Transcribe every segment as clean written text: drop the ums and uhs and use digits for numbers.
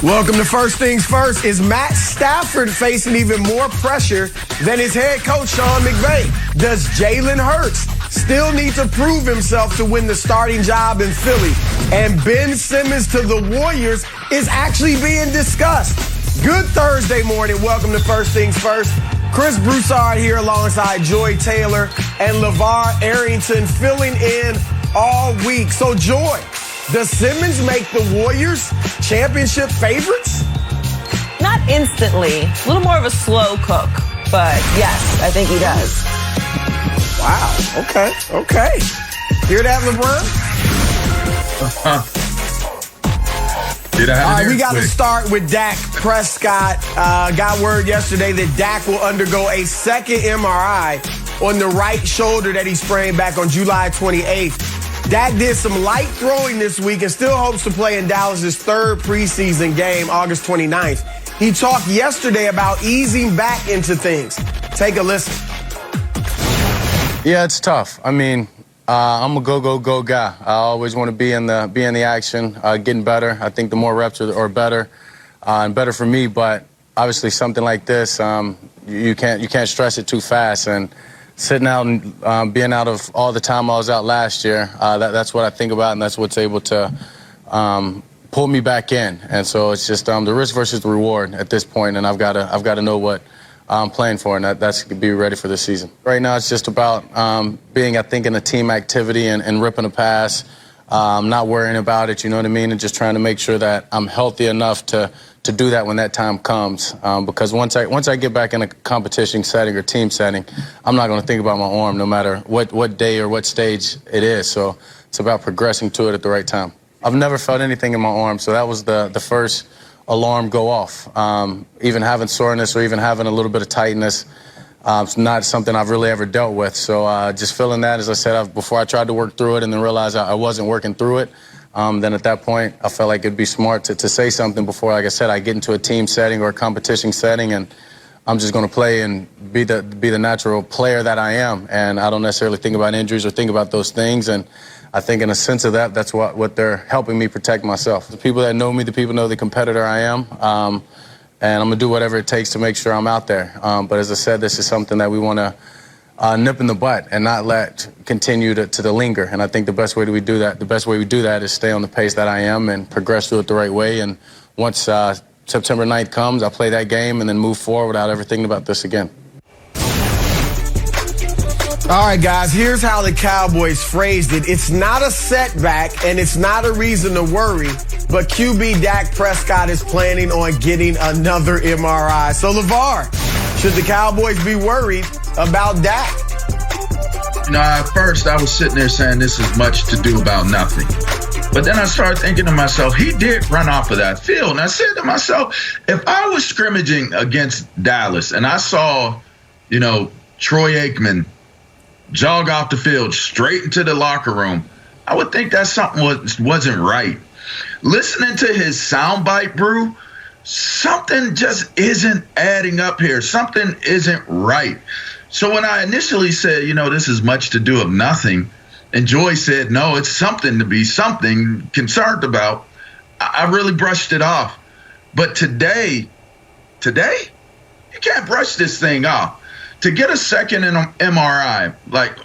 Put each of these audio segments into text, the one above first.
Welcome to First Things First. Is Matt Stafford facing even more pressure than his head coach, Sean McVay? Does Jalen Hurts still need to prove himself to win the starting job in Philly? And Ben Simmons to the Warriors is actually being discussed. Good Thursday morning. Welcome to First Things First. Chris Broussard here alongside Joy Taylor and LeVar Arrington filling in all week. So, Joy, does Simmons make the Warriors championship favorites? Not instantly. A little more of a slow cook. But, yes, I think he does. Wow. Okay. Hear that, LeBron? All right, we got to start with Dak Prescott. Got word yesterday that Dak will undergo a second MRI on the right shoulder that he sprained back on July 28th. Dak did some light throwing this week and still hopes to play in Dallas's third preseason game, August 29th. He talked yesterday about easing back into things. Take a listen. Yeah, it's tough. I mean, I'm a go guy. I always want to be in the action, getting better. I think the more reps are better, and better for me. But obviously, something like this, you can't stress it too fast. And sitting out and being out of all the time I was out last year, that's what I think about, and that's what's able to pull me back in. And so it's just the risk versus the reward at this point, and I've got to know what I'm playing for, and that's to be ready for this season. Right now, it's just about being, I think, in a team activity and ripping a pass, not worrying about it, you know what I mean, and just trying to make sure that I'm healthy enough to do that when that time comes. Because once I get back in a competition setting or team setting, I'm not going to think about my arm no matter what day or what stage it is. So it's about progressing to it at the right time. I've never felt anything in my arm, so that was the first alarm go off. Even having soreness or even having a little bit of tightness, it's not something I've really ever dealt with. So just feeling that, as I said, before I tried to work through it and then realized I wasn't working through it, then at that point, I felt like it'd be smart to say something before, like I said, I get into a team setting or a competition setting, and I'm just going to play and be the natural player that I am. And I don't necessarily think about injuries or think about those things. And I think in a sense of that, that's what they're helping me protect myself. The people that know me, the people know the competitor I am. And I'm going to do whatever it takes to make sure I'm out there. But as I said, this is something that we want to nip in the butt and not let continue to linger. And I think the best way we do that is stay on the pace that I am and progress through it the right way. And once September 9th comes, I'll play that game and then move forward without ever thinking about this again. All right, guys, here's how the Cowboys phrased it. It's not a setback and it's not a reason to worry, but QB Dak Prescott is planning on getting another MRI. So, LeVar, should the Cowboys be worried about Dak? At first I was sitting there saying this is much to do about nothing. But then I started thinking to myself, he did run off of that field. And I said to myself, if I was scrimmaging against Dallas and I saw, Troy Aikman jog off the field straight into the locker room, I would think that something wasn't right. Listening to his soundbite, Brew, something just isn't adding up here. Something isn't right. So when I initially said, this is much to do of nothing, and Joy said, no, it's something to be something concerned about, I really brushed it off. But today, you can't brush this thing off. To get a second MRI,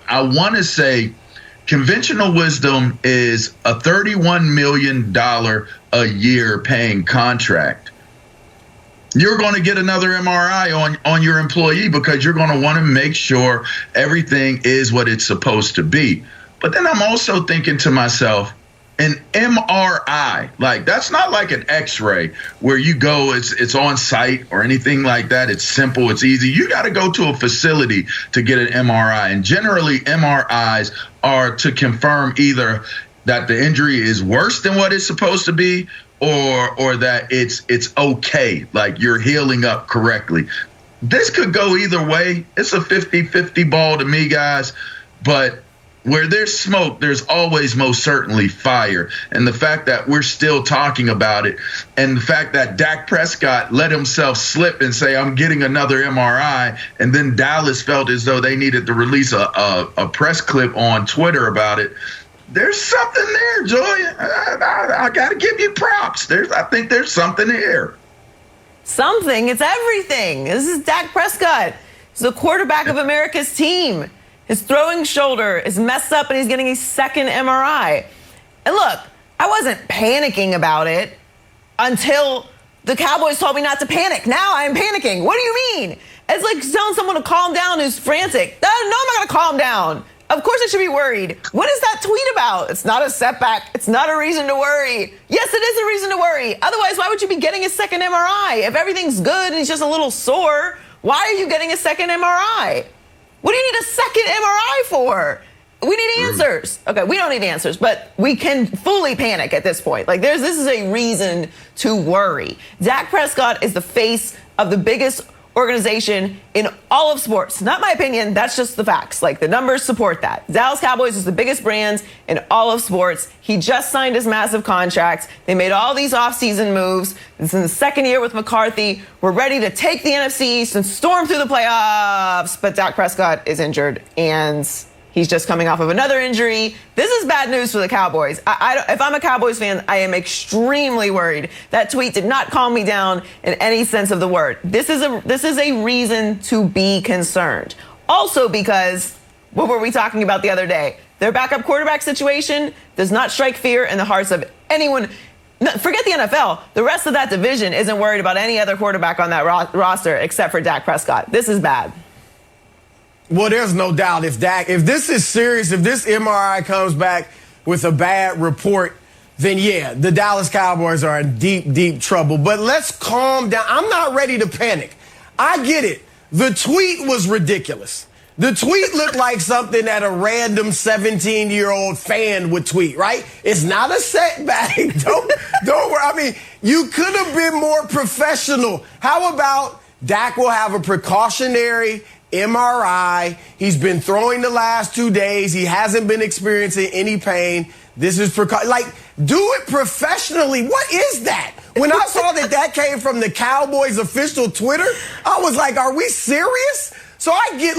I want to say conventional wisdom is a $31 million a year paying contract. You're going to get another MRI on your employee because you're going to want to make sure everything is what it's supposed to be. But then I'm also thinking to myself, an MRI, that's not like an X-ray where you go, it's on site or anything like that. It's simple, it's easy. You got to go to a facility to get an MRI. And generally, MRIs are to confirm either that the injury is worse than what it's supposed to be or that it's okay, like you're healing up correctly. This could go either way. It's a 50-50 ball to me, guys. But where there's smoke, there's always most certainly fire. And the fact that we're still talking about it, and the fact that Dak Prescott let himself slip and say, I'm getting another MRI, and then Dallas felt as though they needed to release a press clip on Twitter about it, there's something there, Joy. I got to give you props. I think there's something here. Something? It's everything. This is Dak Prescott. He's the quarterback of America's team. His throwing shoulder is messed up and he's getting a second MRI. And look, I wasn't panicking about it until the Cowboys told me not to panic. Now I'm panicking. What do you mean? It's like telling someone to calm down who's frantic. No, I'm not going to calm down. Of course I should be worried. What is that tweet about? It's not a setback. It's not a reason to worry. Yes, it is a reason to worry. Otherwise, why would you be getting a second MRI? If everything's good and he's just a little sore, why are you getting a second MRI? What do you need a second MRI for? We need answers. Okay, we don't need answers, but we can fully panic at this point. Like, this is a reason to worry. Dak Prescott is the face of the biggest organization in all of sports. Not my opinion, that's just the facts. Like, the numbers support that. Dallas Cowboys is the biggest brand in all of sports. He just signed his massive contracts. They made all these offseason moves. It's in the second year with McCarthy. We're ready to take the NFC East and storm through the playoffs. But Dak Prescott is injured, and he's just coming off of another injury. This is bad news for the Cowboys. If I'm a Cowboys fan, I am extremely worried. That tweet did not calm me down in any sense of the word. This is a reason to be concerned. Also because, what were we talking about the other day? Their backup quarterback situation does not strike fear in the hearts of anyone. Forget the NFL. The rest of that division isn't worried about any other quarterback on that roster except for Dak Prescott. This is bad. Well, there's no doubt if this is serious, if this MRI comes back with a bad report, then yeah, the Dallas Cowboys are in deep, deep trouble. But let's calm down. I'm not ready to panic. I get it. The tweet was ridiculous. The tweet looked like something that a random 17-year-old fan would tweet, right? It's not a setback. Don't worry. I mean, you could have been more professional. How about Dak will have a precautionary MRI. He's been throwing the last 2 days. He hasn't been experiencing any pain. This is do it professionally. What is that? When I saw that came from the Cowboys official Twitter, I was like, are we serious? So I get,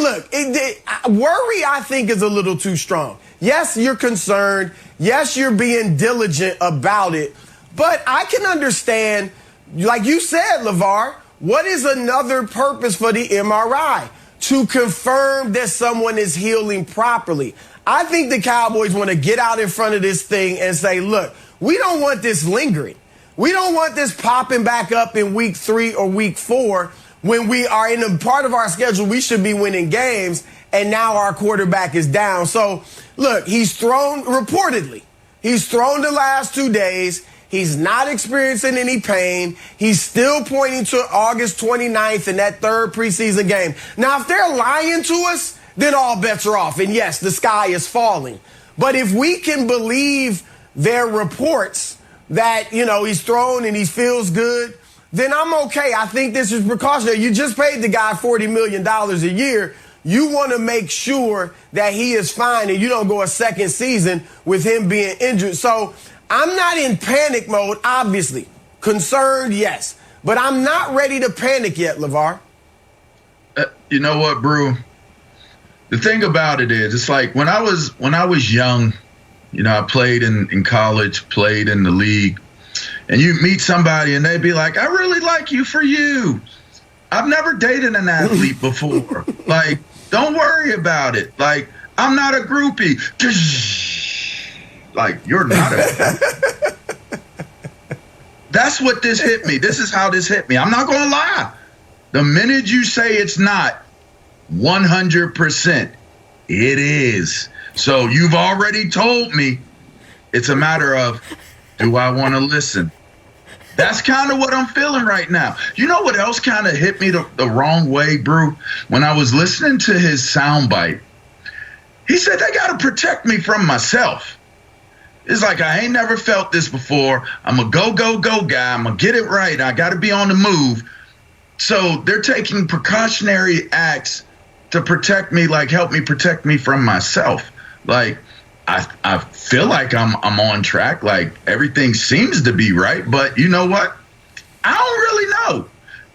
worry I think is a little too strong. Yes, you're concerned. Yes, you're being diligent about it. But I can understand, like you said, LeVar, what is another purpose for the MRI? To confirm that someone is healing properly. I think the Cowboys want to get out in front of this thing and say, look, we don't want this lingering. We don't want this popping back up in week 3 or week 4 when we are in a part of our schedule we should be winning games, and now our quarterback is down. So, look, he's thrown the last 2 days. He's not experiencing any pain. He's still pointing to August 29th in that third preseason game. Now, if they're lying to us, then all bets are off. And yes, the sky is falling. But if we can believe their reports that, he's thrown and he feels good, then I'm okay. I think this is precautionary. You just paid the guy $40 million a year. You want to make sure that he is fine and you don't go a second season with him being injured. So I'm not in panic mode, obviously. Concerned, yes. But I'm not ready to panic yet, LeVar. You know what, Brew? The thing about it is, it's like when I was young, I played in college, played in the league, and you meet somebody and they'd be like, I really like you for you. I've never dated an athlete before. Like, don't worry about it. Like, I'm not a groupie. Like, you're not a... That's what this hit me. This is how this hit me. I'm not going to lie. The minute you say it's not 100%, it is. So you've already told me it's a matter of, do I want to listen? That's kind of what I'm feeling right now. You know what else kind of hit me the wrong way, Brew? When I was listening to his soundbite, he said, they got to protect me from myself. It's like, I ain't never felt this before. I'm a go guy. I'm going to get it right. I got to be on the move. So they're taking precautionary acts to protect me, like help me protect me from myself. Like, I feel like I'm on track. Like, everything seems to be right. But you know what? I don't really know.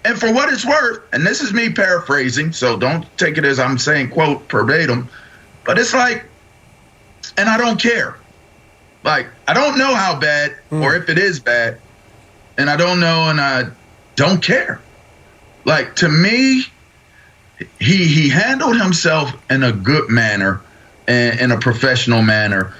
And for what it's worth, and this is me paraphrasing, so don't take it as I'm saying, quote, verbatim, but it's like, and I don't care. Like, I don't know how bad or if it is bad, and I don't know, and I don't care. Like, to me, he handled himself in a good manner and in a professional manner.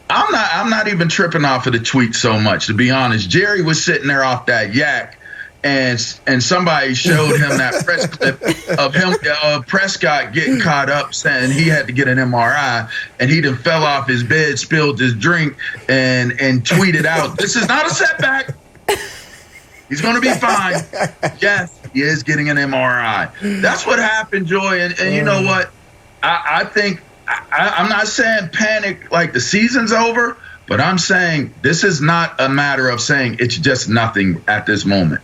I'm not even tripping off of the tweet so much, to be honest. Jerry was sitting there off that yak, and somebody showed him that press clip of him, Prescott getting caught up saying he had to get an MRI, and he done fell off his bed, spilled his drink, and tweeted out, "This is not a setback. He's going to be fine." Yes, he is getting an MRI. That's what happened, Joy. And you know what? I think I'm not saying panic like the season's over, but I'm saying this is not a matter of saying it's just nothing at this moment.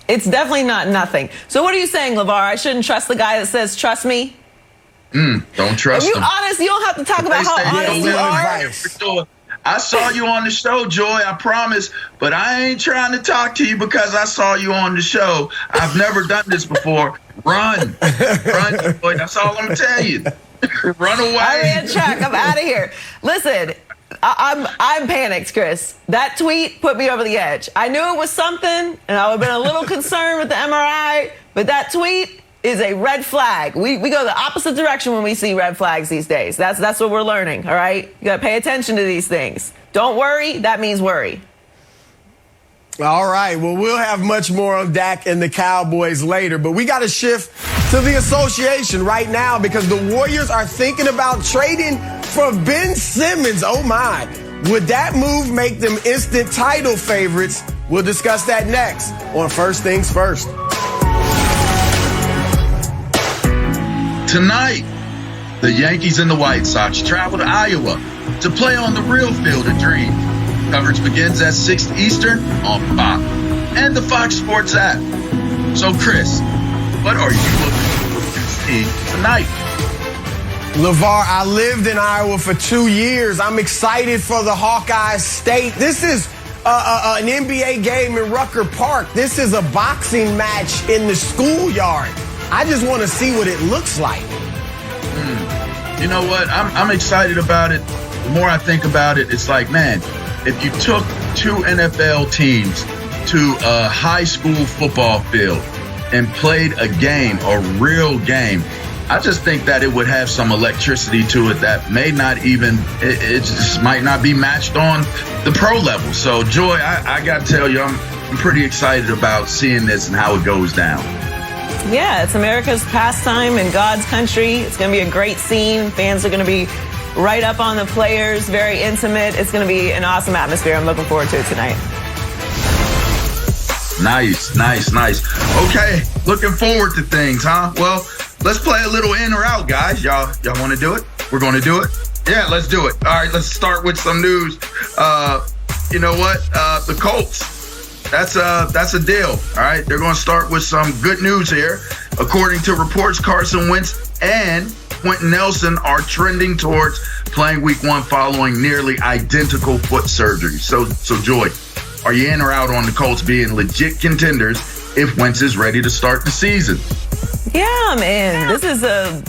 It's definitely not nothing. So what are you saying, LeVar? I shouldn't trust the guy that says, "Trust me"? Don't trust him. Are you honest? You don't have to talk about how honest you are. I saw you on the show, Joy, I promise, but I ain't trying to talk to you because I saw you on the show. I've never done this before. Run, Joy. That's all I'm going to tell you. Run away. I'm in check. I'm out of here. Listen, I'm panicked, Chris. That tweet put me over the edge. I knew it was something, and I would have been a little concerned with the MRI, but that tweet is a red flag. We go the opposite direction when we see red flags these days. That's what we're learning, all right? You got to pay attention to these things. Don't worry. That means worry. All right. Well, we'll have much more on Dak and the Cowboys later, but we got to shift to the association right now because the Warriors are thinking about trading for Ben Simmons. Oh, my. Would that move make them instant title favorites? We'll discuss that next on First Things First. Tonight, the Yankees and the White Sox travel to Iowa to play on the real Field of Dreams. Coverage begins at 6 Eastern on Fox and the Fox Sports app. So, Chris, what are you looking forward to see tonight? LeVar, I lived in Iowa for 2 years. I'm excited for the Hawkeye State. This is an NBA game in Rucker Park. This is a boxing match in the schoolyard. I just want to see what it looks like. You know what? I'm excited about it. The more I think about it, it's like, man, if you took 2 NFL teams to a high school football field and played a game, a real game, I just think that it would have some electricity to it that may not even, it just might not be matched on the pro level. So, Joy, I got to tell you, I'm pretty excited about seeing this and how it goes down. Yeah, it's America's pastime in God's country. It's going to be a great scene. Fans are going to be right up on the players, very intimate. It's going to be an awesome atmosphere. I'm looking forward to it tonight. Nice. Okay, looking forward to things, huh? Well, let's play a little in or out, guys. Y'all want to do it? We're going to do it? Yeah, let's do it. All right, let's start with some news. You know what? The Colts. That's a deal. All right, they're going to start with some good news here. According to reports, Carson Wentz and Quentin Nelson are trending towards playing Week 1 following nearly identical foot surgery. So Joy, are you in or out on the Colts being legit contenders if Wentz is ready to start the season? Yeah, I'm in. This is a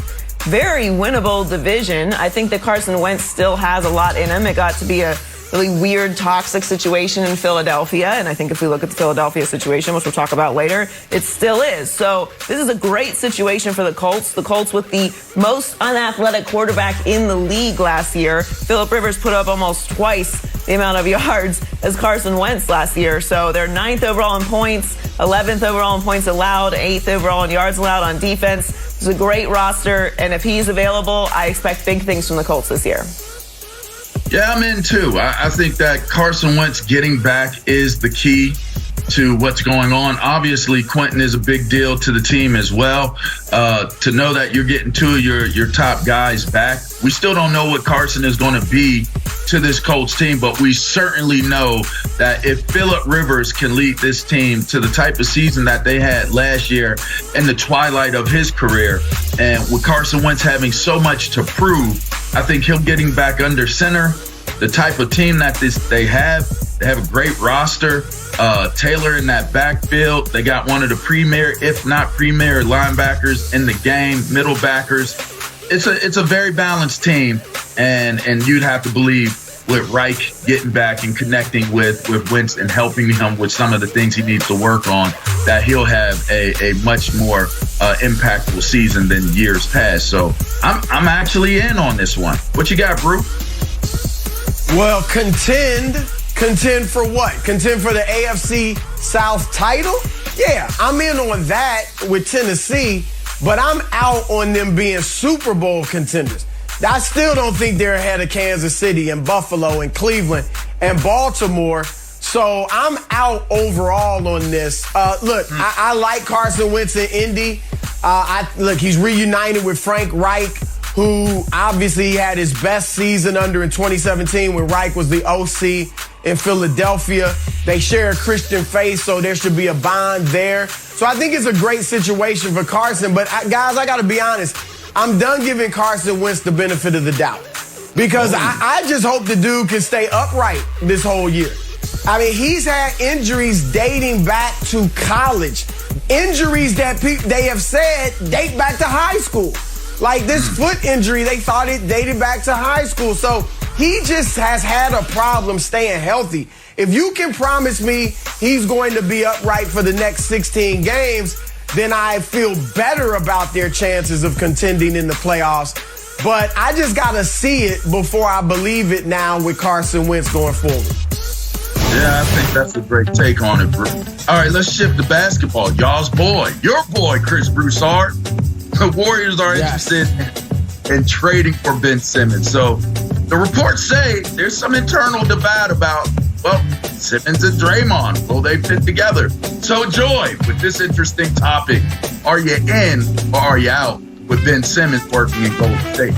very winnable division. I think that Carson Wentz still has a lot in him. It got to be a really weird, toxic situation in Philadelphia. And I think if we look at the Philadelphia situation, which we'll talk about later, it still is. So this is a great situation for the Colts. The Colts with the most unathletic quarterback in the league last year. Phillip Rivers put up almost twice the amount of yards as Carson Wentz last year. So they're 9th overall in points, 11th overall in points allowed, 8th overall in yards allowed on defense. It's a great roster. And if he's available, I expect big things from the Colts this year. Yeah, I'm in too. I think that Carson Wentz getting back is the key to what's going on. Obviously, Quentin is a big deal to the team as well. To know that you're getting 2 of your top guys back. We still don't know what Carson is going to be to this Colts team, but we certainly know that if Phillip Rivers can lead this team to the type of season that they had last year in the twilight of his career, and with Carson Wentz having so much to prove, I think him getting back under center, the type of team that they have a great roster. Taylor in that backfield, they got one of the premier, if not premier, linebackers in the game, middle backers. It's a very balanced team, and you'd have to believe with Wright getting back and connecting with Wentz and helping him with some of the things he needs to work on, that he'll have a much more impactful season than years past. So I'm actually in on this one. What you got, Brew? Well, contend for what? Contend for the AFC South title? Yeah, I'm in on that with Tennessee, but I'm out on them being Super Bowl contenders. I still don't think they're ahead of Kansas City and Buffalo and Cleveland and Baltimore. So I'm out overall on this. Look, I like Carson Wentz in Indy. Look, he's reunited with Frank Reich, who obviously had his best season under in 2017 when Reich was the OC in Philadelphia. They share a Christian faith, so there should be a bond there. So I think it's a great situation for Carson. But guys, I got to be honest. I'm done giving Carson Wentz the benefit of the doubt because I just hope the dude can stay upright this whole year. I mean, he's had injuries dating back to college. Injuries that they have said date back to high school. Like this foot injury, they thought it dated back to high school. So he just has had a problem staying healthy. If you can promise me he's going to be upright for the next 16 games, then I feel better about their chances of contending in the playoffs. But I just got to see it before I believe it now with Carson Wentz going forward. Yeah, I think that's a great take on it, Brew. All right, let's shift to basketball. Y'all's boy, your boy, Chris Broussard. The Warriors are interested in trading for Ben Simmons. So the reports say there's some internal debate about, well, Simmons and Draymond, will they fit together? So, Joy, with this interesting topic, are you in or are you out with Ben Simmons working in Golden State?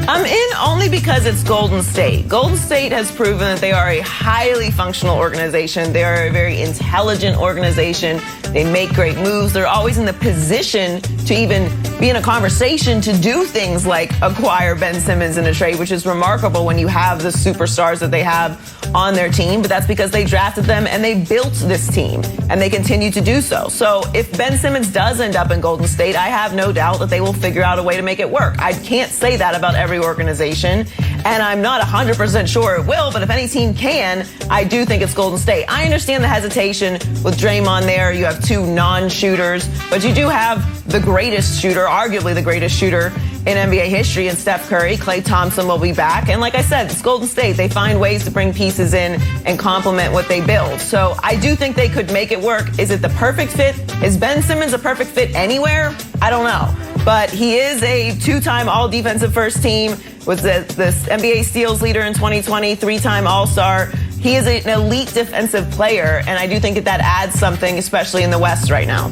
I'm in only because it's Golden State. Golden State has proven that they are a highly functional organization. They are a very intelligent organization. They make great moves. They're always in the position to even be in a conversation to do things like acquire Ben Simmons in a trade, which is remarkable when you have the superstars that they have on their team. But that's because they drafted them and they built this team, and they continue to do so. So if Ben Simmons does end up in Golden State, I have no doubt that they will figure out a way to make it work. I can't say that about every organization, and I'm not 100% sure it will, but if any team can, I do think it's Golden State. I understand the hesitation with Draymond there. You have two non-shooters, but you do have the greatest shooter, arguably the greatest shooter in NBA history, in Steph Curry. Klay Thompson will be back. And like I said, it's Golden State. They find ways to bring pieces in and complement what they build. So I do think they could make it work. Is it the perfect fit? Is Ben Simmons a perfect fit anywhere? I don't know. But he is a two-time all-defensive first team, was this NBA steals leader in 2020, three-time All-Star. He is an elite defensive player, and I do think that adds something, especially in the West right now.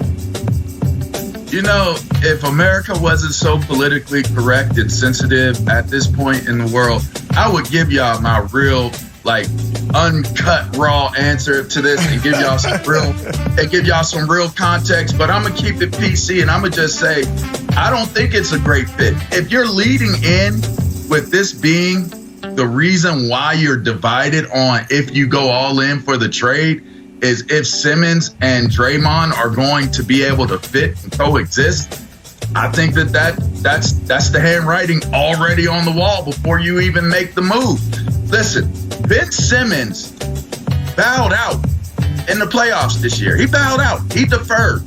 You know, if America wasn't so politically correct and sensitive at this point in the world, I would give y'all my real, uncut, raw answer to this and give y'all some real context. But I'm gonna keep it PC and I'm gonna just say, I don't think it's a great fit. If you're leading in with this being the reason why you're divided on if you go all in for the trade is if Simmons and Draymond are going to be able to fit and coexist, I think that's the handwriting already on the wall before you even make the move. Listen, Ben Simmons bowed out in the playoffs this year. He bowed out. He deferred.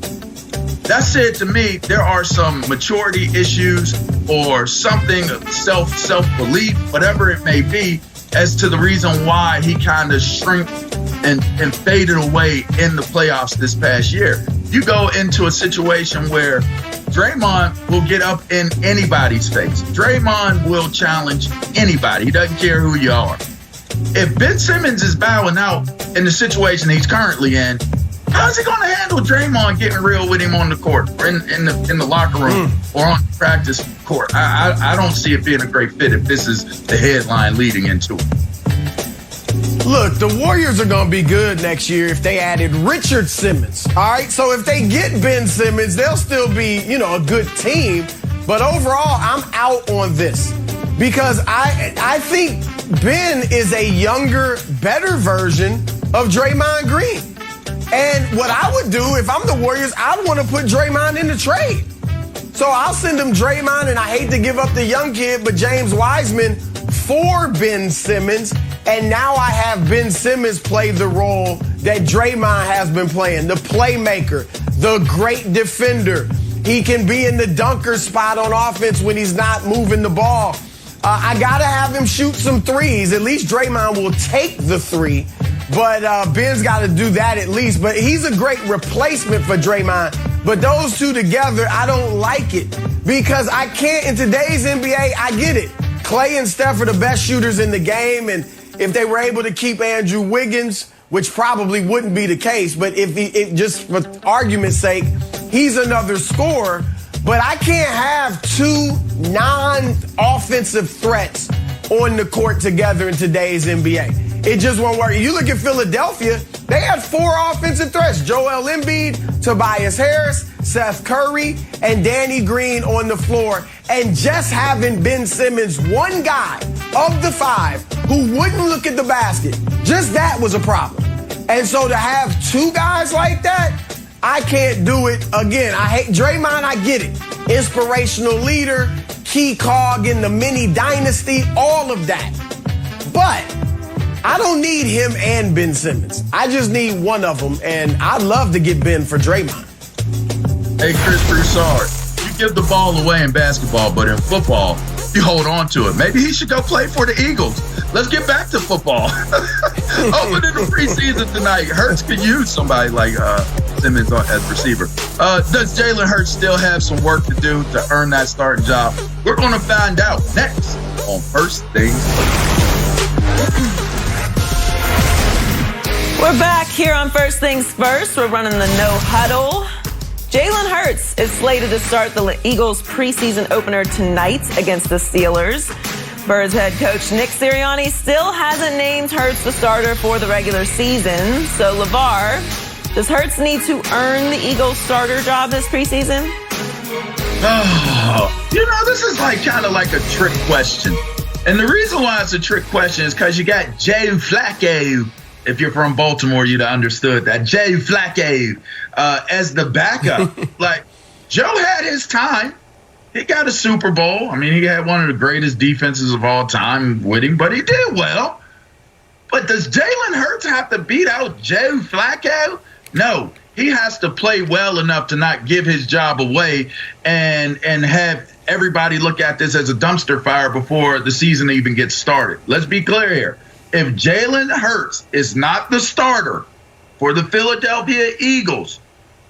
That said to me, there are some maturity issues or something, self-belief, whatever it may be, as to the reason why he kind of shrank and faded away in the playoffs this past year. You go into a situation where Draymond will get up in anybody's face. Draymond will challenge anybody. He doesn't care who you are. If Ben Simmons is bowing out in the situation he's currently in, how's he going to handle Draymond getting real with him on the court or in the locker room or on the practice court? I don't see it being a great fit if this is the headline leading into it. Look, the Warriors are going to be good next year if they added Richard Simmons. All right, so if they get Ben Simmons, they'll still be, a good team. But overall, I'm out on this because I think Ben is a younger, better version of Draymond Green. And what I would do if I'm the Warriors, I'd want to put Draymond in the trade. So I'll send him Draymond, and I hate to give up the young kid, but James Wiseman, for Ben Simmons, and now I have Ben Simmons play the role that Draymond has been playing, the playmaker, the great defender. He can be in the dunker spot on offense when he's not moving the ball. I got to have him shoot some threes. At least Draymond will take the three, but Ben's got to do that at least. But he's a great replacement for Draymond. But those two together, I don't like it because I can't. In today's NBA, I get it. Clay and Steph are the best shooters in the game, and if they were able to keep Andrew Wiggins, which probably wouldn't be the case, but if just for argument's sake, he's another scorer. But I can't have two non-offensive threats on the court together in today's NBA. It just won't work. You look at Philadelphia, they had 4 offensive threats. Joel Embiid, Tobias Harris, Seth Curry, and Danny Green on the floor. And just having Ben Simmons, one guy of the 5 who wouldn't look at the basket, just that was a problem. And so to have 2 guys like that, I can't do it again. I hate Draymond, I get it. Inspirational leader, key cog in the mini dynasty, all of that. But I don't need him and Ben Simmons. I just need one of them, and I'd love to get Ben for Draymond. Hey, Chris Broussard, you give the ball away in basketball, but in football, you hold on to it. Maybe he should go play for the Eagles. Let's get back to football. Opening the preseason tonight, Hurts could use somebody like Simmons as receiver. Does Jalen Hurts still have some work to do to earn that starting job? We're going to find out next on First Things First. We're back here on First Things First. We're running the no huddle. Jalen Hurts is slated to start the Eagles preseason opener tonight against the Steelers. Birds head coach Nick Sirianni still hasn't named Hurts the starter for the regular season. So, LeVar, does Hurts need to earn the Eagles starter job this preseason? Oh, this is kind of like a trick question. And the reason why it's a trick question is because you got Joe Flacco. If you're from Baltimore, you'd have understood that. Joe Flacco as the backup. Joe had his time. He got a Super Bowl. I mean, he had one of the greatest defenses of all time with him, but he did well. But does Jalen Hurts have to beat out Joe Flacco? No. He has to play well enough to not give his job away and have everybody look at this as a dumpster fire before the season even gets started. Let's be clear here. If Jalen Hurts is not the starter for the Philadelphia Eagles,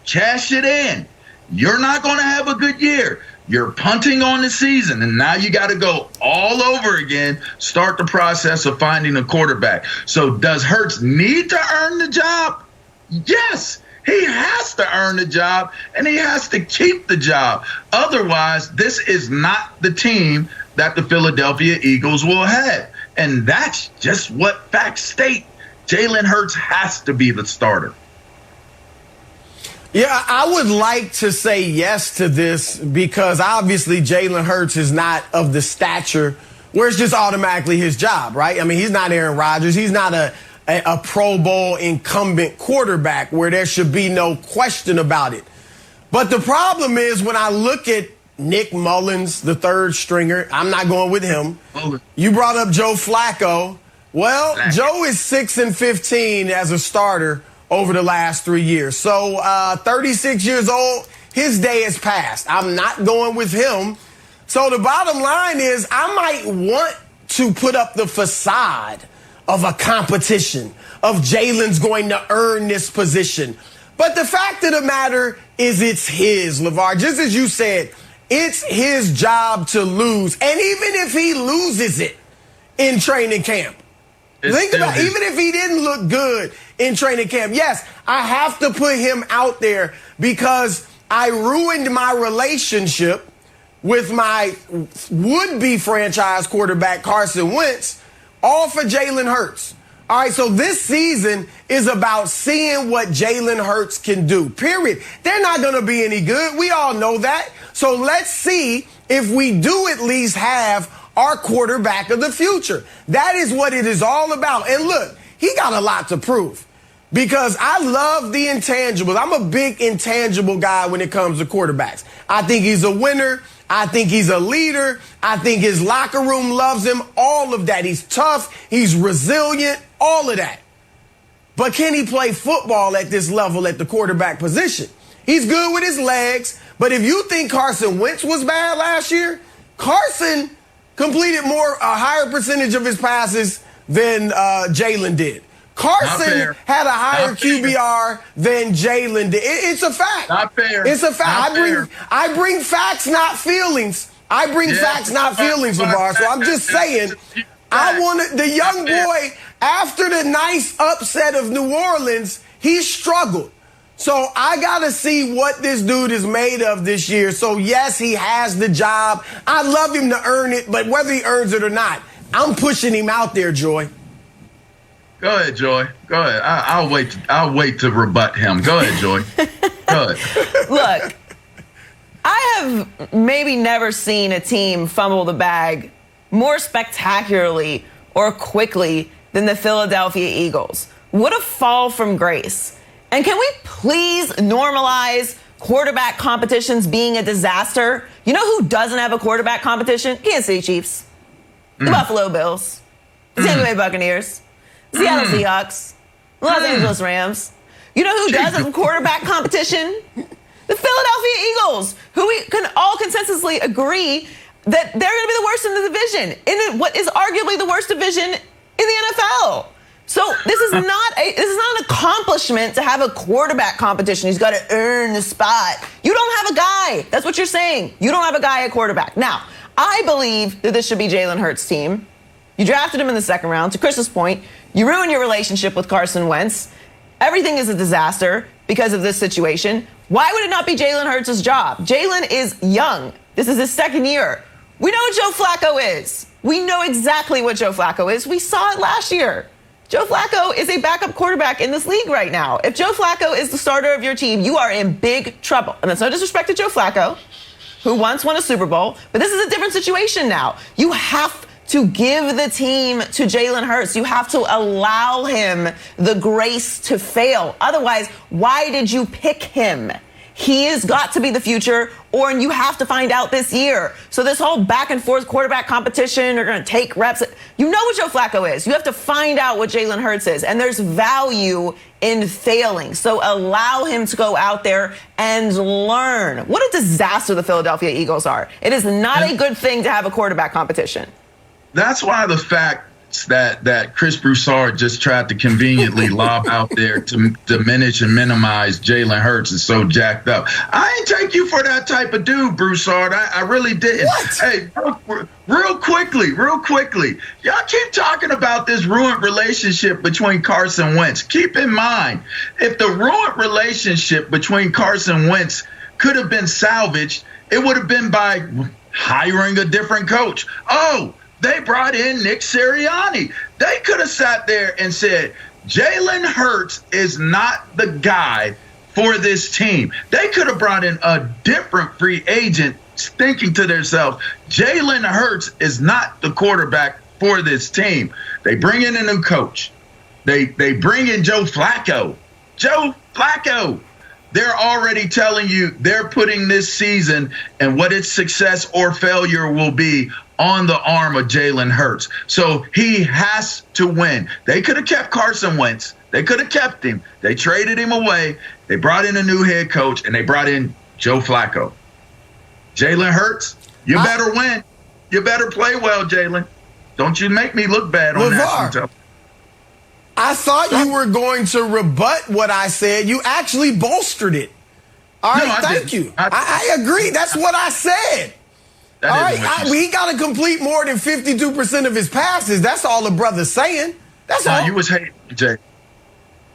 cash it in. You're not going to have a good year. You're punting on the season, and now you got to go all over again, start the process of finding a quarterback. So does Hurts need to earn the job? Yes, he has to earn the job, and he has to keep the job. Otherwise, this is not the team that the Philadelphia Eagles will have. And that's just what facts state. Jalen Hurts has to be the starter. Yeah, I would like to say yes to this because obviously Jalen Hurts is not of the stature where it's just automatically his job, right? I mean, he's not Aaron Rodgers. He's not a Pro Bowl incumbent quarterback where there should be no question about it. But the problem is when I look at Nick Mullins, the third stringer, I'm not going with him. You brought up Joe Flacco. Well, Joe is 6-15 as a starter over the last 3 years. So 36 years old, his day has passed. I'm not going with him. So the bottom line is I might want to put up the facade of a competition, of Jalen's going to earn this position. But the fact of the matter is it's his, LeVar. Just as you said, it's his job to lose. And even if he loses it in training camp, think about it, even if he didn't look good in training camp, yes, I have to put him out there because I ruined my relationship with my would-be franchise quarterback, Carson Wentz, all for Jalen Hurts. All right, so this season is about seeing what Jalen Hurts can do, period. They're not going to be any good. We all know that. So let's see if we do at least have our quarterback of the future. That is what it is all about. And look, he got a lot to prove because I love the intangibles. I'm a big intangible guy when it comes to quarterbacks. I think he's a winner. I think he's a leader. I think his locker room loves him. All of that. He's tough. He's resilient. All of that. But can he play football at this level at the quarterback position? He's good with his legs. But if you think Carson Wentz was bad last year, Carson completed a higher percentage of his passes than Jalen did. Carson had a higher QBR than Jalen did. It's a fact. Not fair. It's a fact. I bring facts, not feelings. I bring facts, not feelings, LeVar. So I'm just saying, I wanted the young boy, after the nice upset of New Orleans, he struggled. So I got to see what this dude is made of this year. So, yes, he has the job. I love him to earn it, but whether he earns it or not, I'm pushing him out there, Joy. Go ahead, Joy. Go ahead. I'll wait to rebut him. Go ahead, Joy. Go ahead. Look, I have maybe never seen a team fumble the bag more spectacularly or quickly than the Philadelphia Eagles. What a fall from grace. And can we please normalize quarterback competitions being a disaster? You know who doesn't have a quarterback competition? Kansas City Chiefs, the Buffalo Bills, the Tampa Bay Buccaneers, Seattle Seahawks, Los Angeles Rams. You know who does have a quarterback competition? The Philadelphia Eagles, who we can all consensusly agree that they're going to be the worst in the division, in what is arguably the worst division in the NFL. So this is not an accomplishment to have a quarterback competition. He's got to earn the spot. You don't have a guy. That's what you're saying. You don't have a guy at quarterback. Now, I believe that this should be Jalen Hurts' team. You drafted him in the second round. To Chris's point, you ruined your relationship with Carson Wentz. Everything is a disaster because of this situation. Why would it not be Jalen Hurts' job? Jalen is young. This is his second year. We know what Joe Flacco is. We know exactly what Joe Flacco is. We saw it last year. Joe Flacco is a backup quarterback in this league right now. If Joe Flacco is the starter of your team, you are in big trouble. And that's no disrespect to Joe Flacco, who once won a Super Bowl, but this is a different situation now. You have to give the team to Jalen Hurts. You have to allow him the grace to fail. Otherwise, why did you pick him? He has got to be the future, or you have to find out this year. So this whole back and forth quarterback competition, they're going to take reps. You know what Joe Flacco is. You have to find out what Jalen Hurts is. And there's value in failing. So allow him to go out there and learn. What a disaster the Philadelphia Eagles are. It is not a good thing to have a quarterback competition. That's why the fact that Chris Broussard just tried to conveniently lob out there to diminish and minimize Jalen Hurts is so jacked up. I ain't take you for that type of dude, Broussard. I really didn't. What? Hey, real quickly. Y'all keep talking about this ruined relationship between Carson Wentz. Keep in mind, if the ruined relationship between Carson Wentz could have been salvaged, it would have been by hiring a different coach. Oh, they brought in Nick Sirianni. They could have sat there and said, Jalen Hurts is not the guy for this team. They could have brought in a different free agent thinking to themselves, Jalen Hurts is not the quarterback for this team. They bring in a new coach. They bring in Joe Flacco. They're already telling you they're putting this season and what its success or failure will be on the arm of Jalen Hurts. So he has to win. They could have kept Carson Wentz. They could have kept him. They traded him away. They brought in a new head coach, and they brought in Joe Flacco. Jalen Hurts, you better win. You better play well, Jalen. Don't you make me look bad on national television. I thought you were going to rebut what I said. You actually bolstered it. All right, thank you. I agree. That's what I said. All right, he got to complete more than 52% of his passes. That's all the brother's saying. That's all. You was hating, Jay.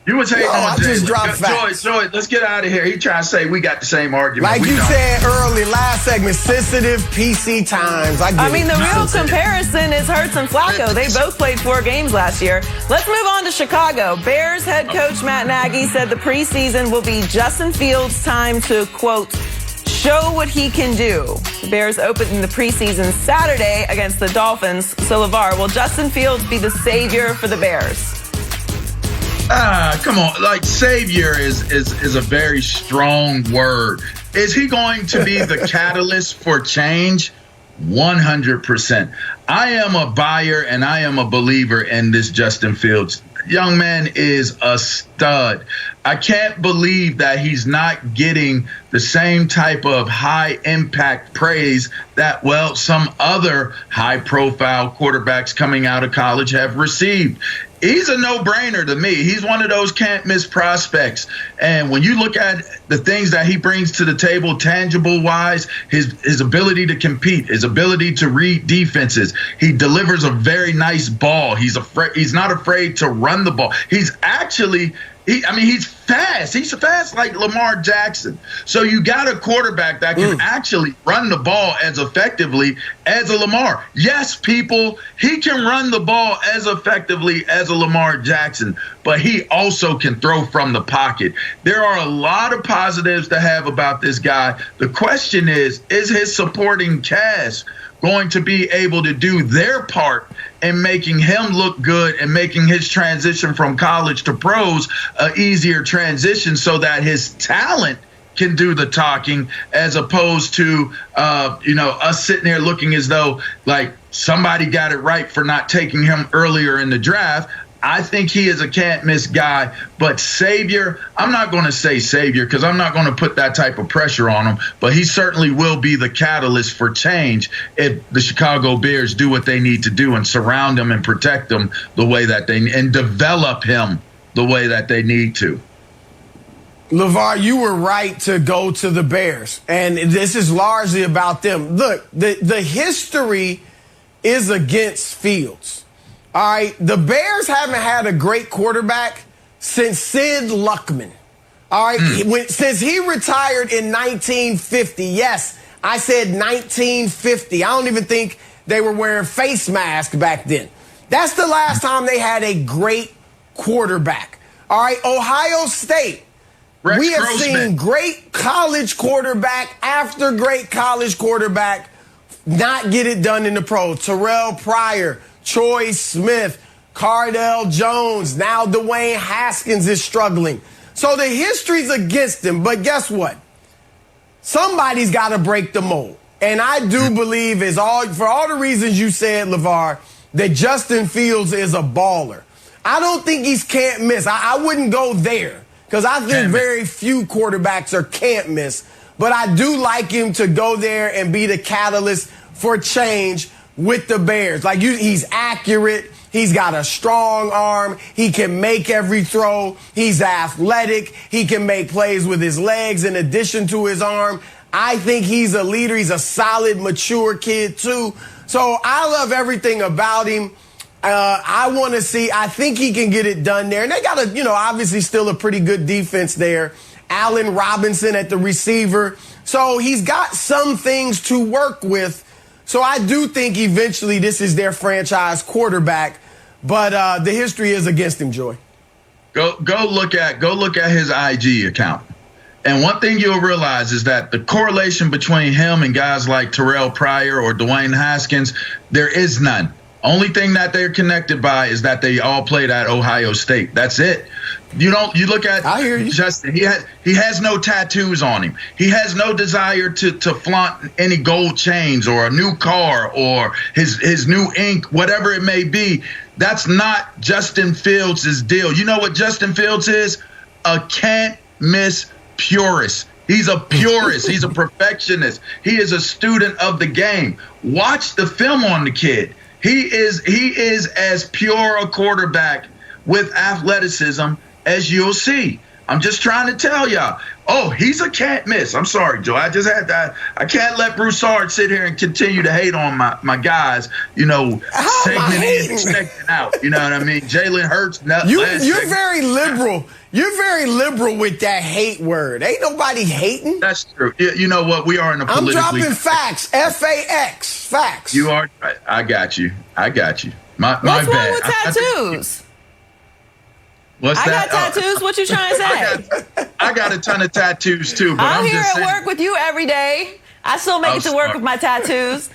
You was hating on Jay. Just dropped facts. Joy, let's get out of here. He trying to say we got the same argument. Like you said early, last segment, sensitive PC times. I mean, the real comparison is Hurts and Flacco. They both played 4 games last year. Let's move on to Chicago. Bears head coach Matt Nagy said the preseason will be Justin Fields' time to, quote, show what he can do. The Bears open in the preseason Saturday against the Dolphins. So, LeVar, will Justin Fields be the savior for the Bears? Come on. Like, savior is a very strong word. Is he going to be the catalyst for change? 100%. I am a buyer and I am a believer in this Justin Fields. Young man is a stud. I can't believe that he's not getting the same type of high impact praise that, well, some other high profile quarterbacks coming out of college have received. He's a no-brainer to me. He's one of those can't-miss prospects. And when you look at the things that he brings to the table, tangible-wise, his ability to compete, his ability to read defenses, he delivers a very nice ball. He's not afraid to run the ball. He's fast. He's fast like Lamar Jackson. So you got a quarterback that can actually run the ball as effectively as a Lamar. Yes, people, he can run the ball as effectively as a Lamar Jackson, but he also can throw from the pocket. There are a lot of positives to have about this guy. The question is his supporting cast going to be able to do their part in making him look good and making his transition from college to pros an easier transition so that his talent can do the talking, as opposed to, us sitting there looking as though like somebody got it right for not taking him earlier in the draft. I think he is a can't-miss guy, but savior, I'm not going to say savior because I'm not going to put that type of pressure on him, but he certainly will be the catalyst for change if the Chicago Bears do what they need to do and surround him and protect him the way that and develop him the way that they need to. LeVar, you were right to go to the Bears, and this is largely about them. Look, the history is against Fields. All right, the Bears haven't had a great quarterback since Sid Luckman. All right, since he retired in 1950. Yes, I said 1950. I don't even think they were wearing face masks back then. That's the last time they had a great quarterback. All right, Ohio State. We have seen great college quarterback after great college quarterback not get it done in the pros. Terrell Pryor, Troy Smith, Cardell Jones, now Dwayne Haskins is struggling. So the history's against him, but guess what? Somebody's got to break the mold. And I do believe, for all the reasons you said, LeVar, that Justin Fields is a baller. I don't think he's can't miss. I wouldn't go there because I think very few quarterbacks are can't miss. But I do like him to go there and be the catalyst for change with the Bears. Like, he's accurate. He's got a strong arm. He can make every throw. He's athletic. He can make plays with his legs in addition to his arm. I think he's a leader. He's a solid, mature kid, too. So I love everything about him. I think he can get it done there. And they got obviously still a pretty good defense there. Allen Robinson at the receiver. So he's got some things to work with. So I do think eventually this is their franchise quarterback, but the history is against him, Joy. Go look at his IG account. And one thing you'll realize is that the correlation between him and guys like Terrell Pryor or Dwayne Haskins, there is none. Only thing that they're connected by is that they all played at Ohio State. That's it. You look at I hear you. Justin, he has no tattoos on him. He has no desire to flaunt any gold chains or a new car or his new ink, whatever it may be. That's not Justin Fields' deal. You know what Justin Fields is? A can't miss purist. He's a purist. He's a perfectionist. He is a student of the game. Watch the film on the kid. He is as pure a quarterback with athleticism as you'll see. I'm just trying to tell y'all. Oh, he's a can't miss. I'm sorry, Joe. I just had that. I can't let Broussard sit here and continue to hate on my guys, segment in, segment out. You know what I mean? Jalen Hurts. You're very liberal. You're very liberal with that hate word. Ain't nobody hating. That's true. You know what? We are in a politically... I'm dropping facts. FAX. Facts. You are. I got you. My What's bad. What's wrong with tattoos? What's I that? got tattoos. What you trying to say? I got a ton of tattoos too. But I'm here just at work with you every day. I still make it to work with my tattoos.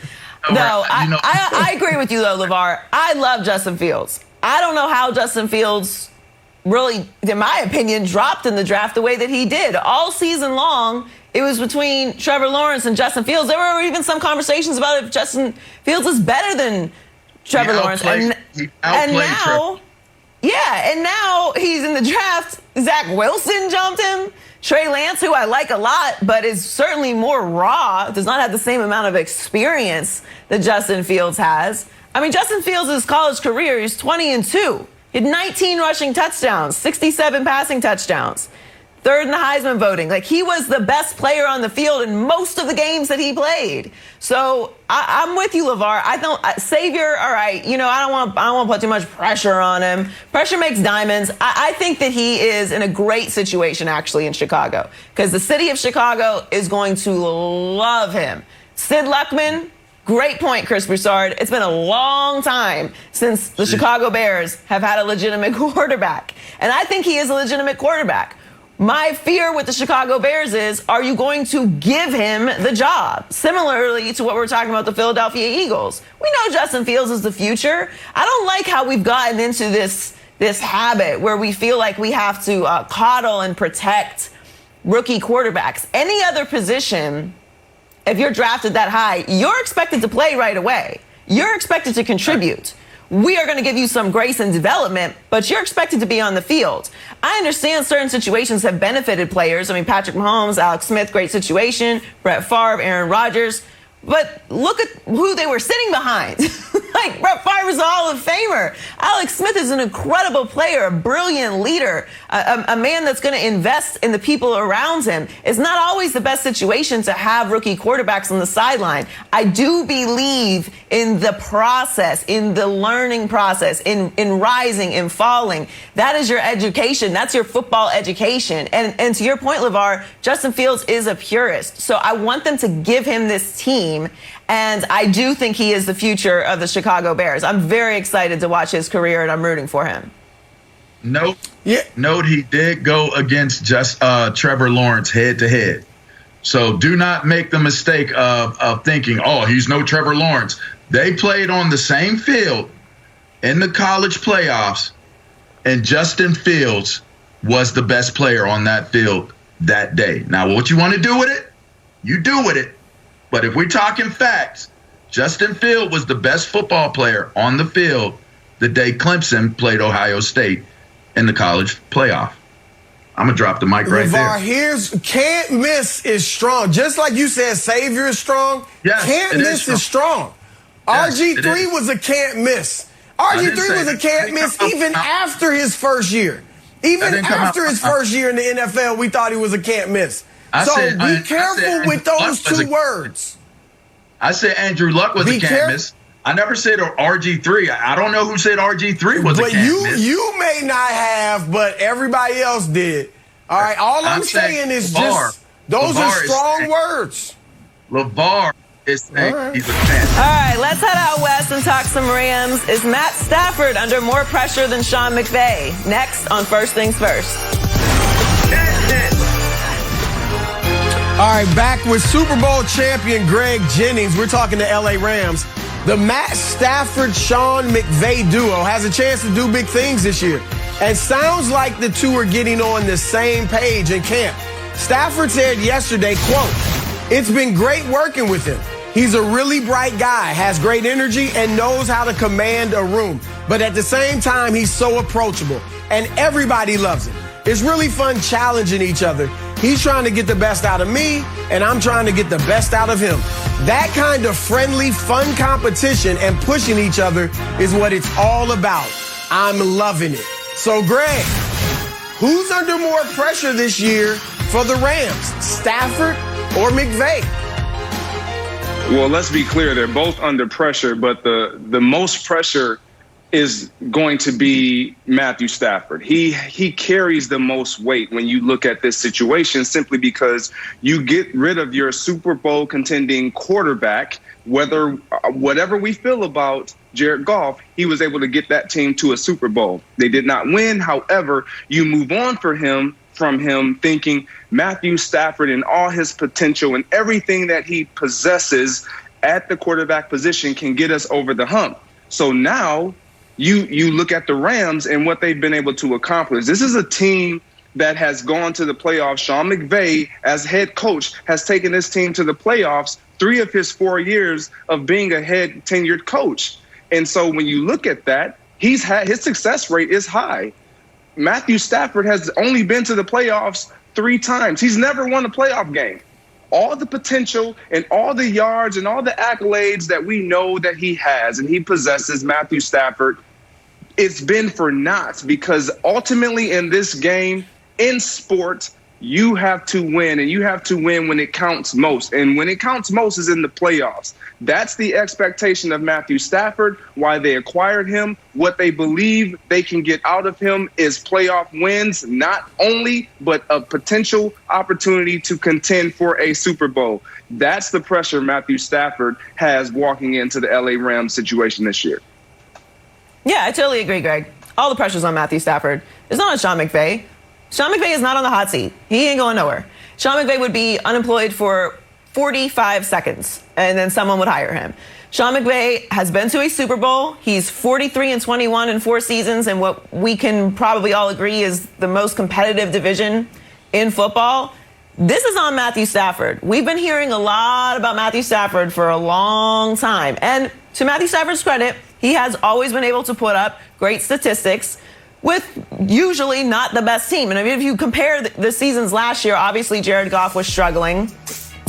No, I agree with you though, LeVar. I love Justin Fields. I don't know how Justin Fields really, in my opinion, dropped in the draft the way that he did. All season long, it was between Trevor Lawrence and Justin Fields. There were even some conversations about if Justin Fields is better than Trevor Lawrence. And now, and now he's in the draft. Zach Wilson jumped him. Trey Lance, who I like a lot, but is certainly more raw, does not have the same amount of experience that Justin Fields has. I mean, Justin Fields' college career, he's 20-2. He had 19 rushing touchdowns, 67 passing touchdowns, third in the Heisman voting. Like, he was the best player on the field in most of the games that he played. So I'm with you, LeVar. I don't Savior. All right, I don't want to put too much pressure on him. Pressure makes diamonds. I think that he is in a great situation actually in Chicago, because the city of Chicago is going to love him. Sid Luckman. Great point, Chris Broussard. It's been a long time since the Chicago Bears have had a legitimate quarterback. And I think he is a legitimate quarterback. My fear with the Chicago Bears is, are you going to give him the job? Similarly to what we're talking about the Philadelphia Eagles. We know Justin Fields is the future. I don't like how we've gotten into this habit where we feel like we have to coddle and protect rookie quarterbacks. Any other position, if you're drafted that high, you're expected to play right away. You're expected to contribute. We are going to give you some grace and development, but you're expected to be on the field. I understand certain situations have benefited players. I mean, Patrick Mahomes, Alex Smith, great situation. Brett Favre, Aaron Rodgers. But look at who they were sitting behind. Like, Brett Favre is a Hall of Famer. Alex Smith is an incredible player, a brilliant leader, a man that's going to invest in the people around him. It's not always the best situation to have rookie quarterbacks on the sideline. I do believe in the process, in the learning process, in rising and falling. That is your education. That's your football education. And to your point, LeVar, Justin Fields is a purist. So I want them to give him this team. And I do think he is the future of the Chicago Bears. I'm very excited to watch his career, and I'm rooting for him. Note he did go against Trevor Lawrence head-to-head. So do not make the mistake of thinking, oh, he's no Trevor Lawrence. They played on the same field in the college playoffs, and Justin Fields was the best player on that field that day. Now, what you want to do with it, you do with it. But if we're talking facts, Justin Fields was the best football player on the field the day Clemson played Ohio State in the college playoff. I'm going to drop the mic right there. Can't miss is strong. Just like you said, Savior is strong. Yes, can't miss is strong. Yes, RG3 was a can't miss. RG3 was a can't miss even after his first year. Even after his first year in the NFL, we thought he was a can't miss. Be careful with those two words. I said Andrew Luck was a can't miss. I never said RG3. I don't know who said RG3 was a can't miss. You may not have, but everybody else did. All right. All I'm saying is just those are strong words. LeVar is saying he's a can't miss. All right, let's head out west and talk some Rams. Is Matt Stafford under more pressure than Sean McVay? Next on First Things First. All right, back with Super Bowl champion Greg Jennings. We're talking to LA Rams. The Matt Stafford-Sean McVay duo has a chance to do big things this year. And sounds like the two are getting on the same page in camp. Stafford said yesterday, quote, "It's been great working with him. He's a really bright guy, has great energy, and knows how to command a room. But at the same time, he's so approachable. And everybody loves him. It's really fun challenging each other. He's trying to get the best out of me, and I'm trying to get the best out of him. That kind of friendly, fun competition and pushing each other is what it's all about. I'm loving it." So, Greg, who's under more pressure this year for the Rams, Stafford or McVay? Well, let's be clear. They're both under pressure, but the most pressure is going to be Matthew Stafford. He carries the most weight when you look at this situation, simply because you get rid of your Super Bowl contending quarterback. Whatever we feel about Jared Goff, he was able to get that team to a Super Bowl. They did not win. However, you move on from him thinking Matthew Stafford and all his potential and everything that he possesses at the quarterback position can get us over the hump. So now you look at the Rams and what they've been able to accomplish. This is a team that has gone to the playoffs. Sean McVay, as head coach, has taken his team to the playoffs 3 of his 4 years of being a head tenured coach. And so when you look at that, his success rate is high. Matthew Stafford has only been to the playoffs 3 times. He's never won a playoff game. All the potential and all the yards and all the accolades that we know that he has and he possesses, Matthew Stafford, it's been for naught, because ultimately in this game, in sport, you have to win, and you have to win when it counts most. And when it counts most is in the playoffs. That's the expectation of Matthew Stafford, why they acquired him. What they believe they can get out of him is playoff wins, not only, but a potential opportunity to contend for a Super Bowl. That's the pressure Matthew Stafford has walking into the LA Rams situation this year. Yeah, I totally agree, Greg. All the pressure's on Matthew Stafford. It's not on Sean McVay. Sean McVay is not on the hot seat. He ain't going nowhere. Sean McVay would be unemployed for 45 seconds, and then someone would hire him. Sean McVay has been to a Super Bowl. He's 43-21 in 4 seasons, and what we can probably all agree is the most competitive division in football. This is on Matthew Stafford. We've been hearing a lot about Matthew Stafford for a long time. And to Matthew Stafford's credit, he has always been able to put up great statistics with usually not the best team. And I mean, if you compare the seasons last year, obviously Jared Goff was struggling.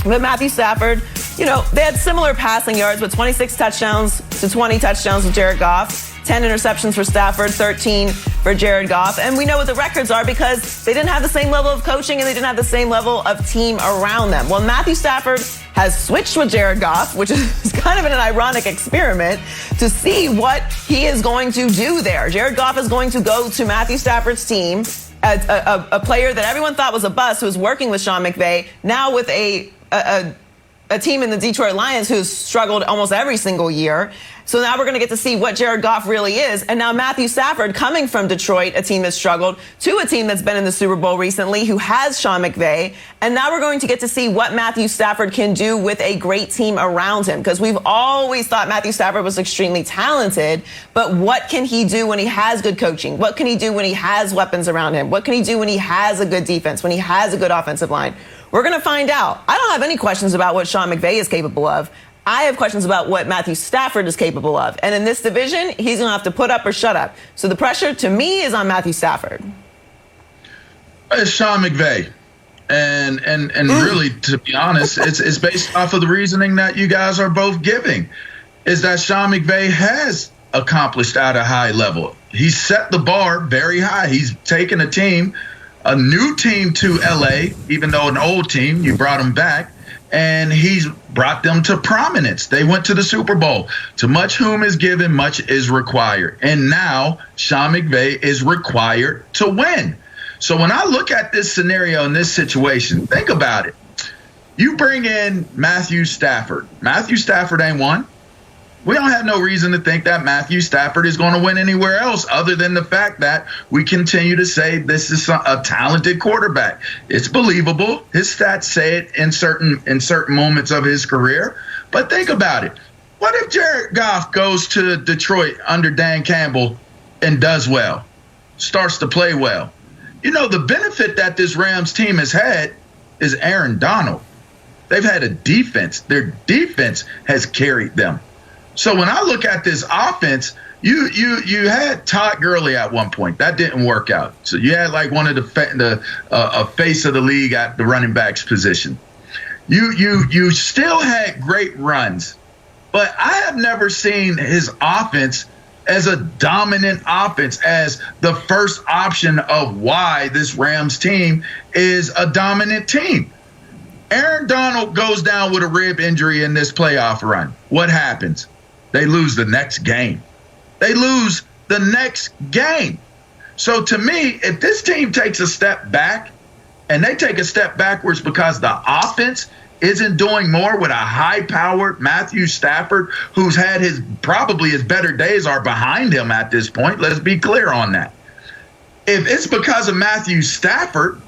But Matthew Stafford, they had similar passing yards with 26 touchdowns to 20 touchdowns with Jared Goff. 10 interceptions for Stafford, 13 for Jared Goff. And we know what the records are because they didn't have the same level of coaching and they didn't have the same level of team around them. Well, Matthew Stafford has switched with Jared Goff, which is kind of an ironic experiment, to see what he is going to do there. Jared Goff is going to go to Matthew Stafford's team, a player that everyone thought was a bust, who was working with Sean McVay, now with a team in the Detroit Lions who's struggled almost every single year. So now we're going to get to see what Jared Goff really is. And now Matthew Stafford coming from Detroit, a team that's struggled, to a team that's been in the Super Bowl recently, who has Sean McVay. And now we're going to get to see what Matthew Stafford can do with a great team around him. Because we've always thought Matthew Stafford was extremely talented, but what can he do when he has good coaching? What can he do when he has weapons around him? What can he do when he has a good defense, when he has a good offensive line? We're going to find out. I don't have any questions about what Sean McVay is capable of. I have questions about what Matthew Stafford is capable of. And in this division, he's going to have to put up or shut up. So the pressure, to me, is on Matthew Stafford. It's Sean McVay. And really, to be honest, it's based off of the reasoning that you guys are both giving, is that Sean McVay has accomplished at a high level. He's set the bar very high. He's taken a new team to L.A., even though an old team, you brought them back, and he's brought them to prominence. They went to the Super Bowl. To much whom is given, much is required. And now Sean McVay is required to win. So when I look at this scenario and this situation, think about it. You bring in Matthew Stafford. Matthew Stafford ain't won. We don't have no reason to think that Matthew Stafford is going to win anywhere else other than the fact that we continue to say this is a talented quarterback. It's believable. His stats say it in certain moments of his career. But think about it. What if Jared Goff goes to Detroit under Dan Campbell and does well, starts to play well? The benefit that this Rams team has had is Aaron Donald. They've had a defense. Their defense has carried them. So when I look at this offense, you had Todd Gurley at one point. That didn't work out. So you had like one of the face of the league at the running backs position. You still had great runs, but I have never seen his offense as a dominant offense, as the first option of why this Rams team is a dominant team. Aaron Donald goes down with a rib injury in this playoff run. What happens? They lose the next game. So to me, if this team takes a step back and they take a step backwards because the offense isn't doing more with a high-powered Matthew Stafford, who's had probably his better days are behind him at this point. Let's be clear on that. If it's because of Matthew Stafford,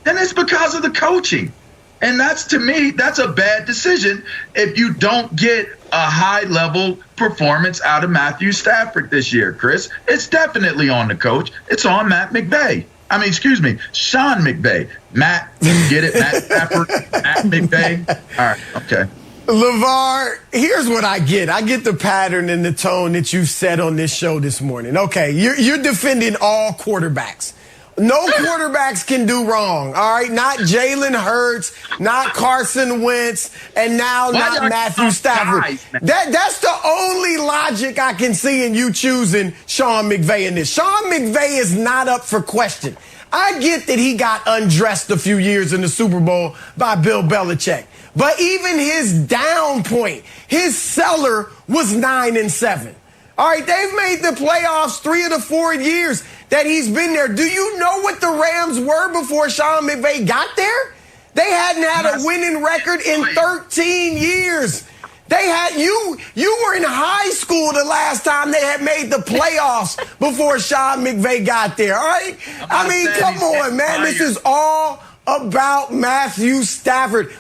then it's because of the coaching. And to me, that's a bad decision if you don't get a high-level performance out of Matthew Stafford this year, Chris. It's definitely on the coach. It's on Matt McVay. Sean McVay. Matt, get it? Matt Stafford, Matt McVay. All right, okay. LeVar, here's what I get. I get the pattern and the tone that you've set on this show this morning. Okay, you're defending all quarterbacks. No quarterbacks can do wrong, all right? Not Jalen Hurts, not Carson Wentz, and now not Matthew Stafford. That's the only logic I can see in you choosing Sean McVay in this. Sean McVay is not up for question. I get that he got undressed a few years in the Super Bowl by Bill Belichick. But even his down point, his cellar was 9-7. All right, they've made the playoffs 3 of the 4 years that he's been there. Do you know what the Rams were before Sean McVay got there? They hadn't had a winning record in 13 years. They had you were in high school the last time they had made the playoffs before Sean McVay got there. All right? I mean, come on, man. This is all about Matthew Stafford.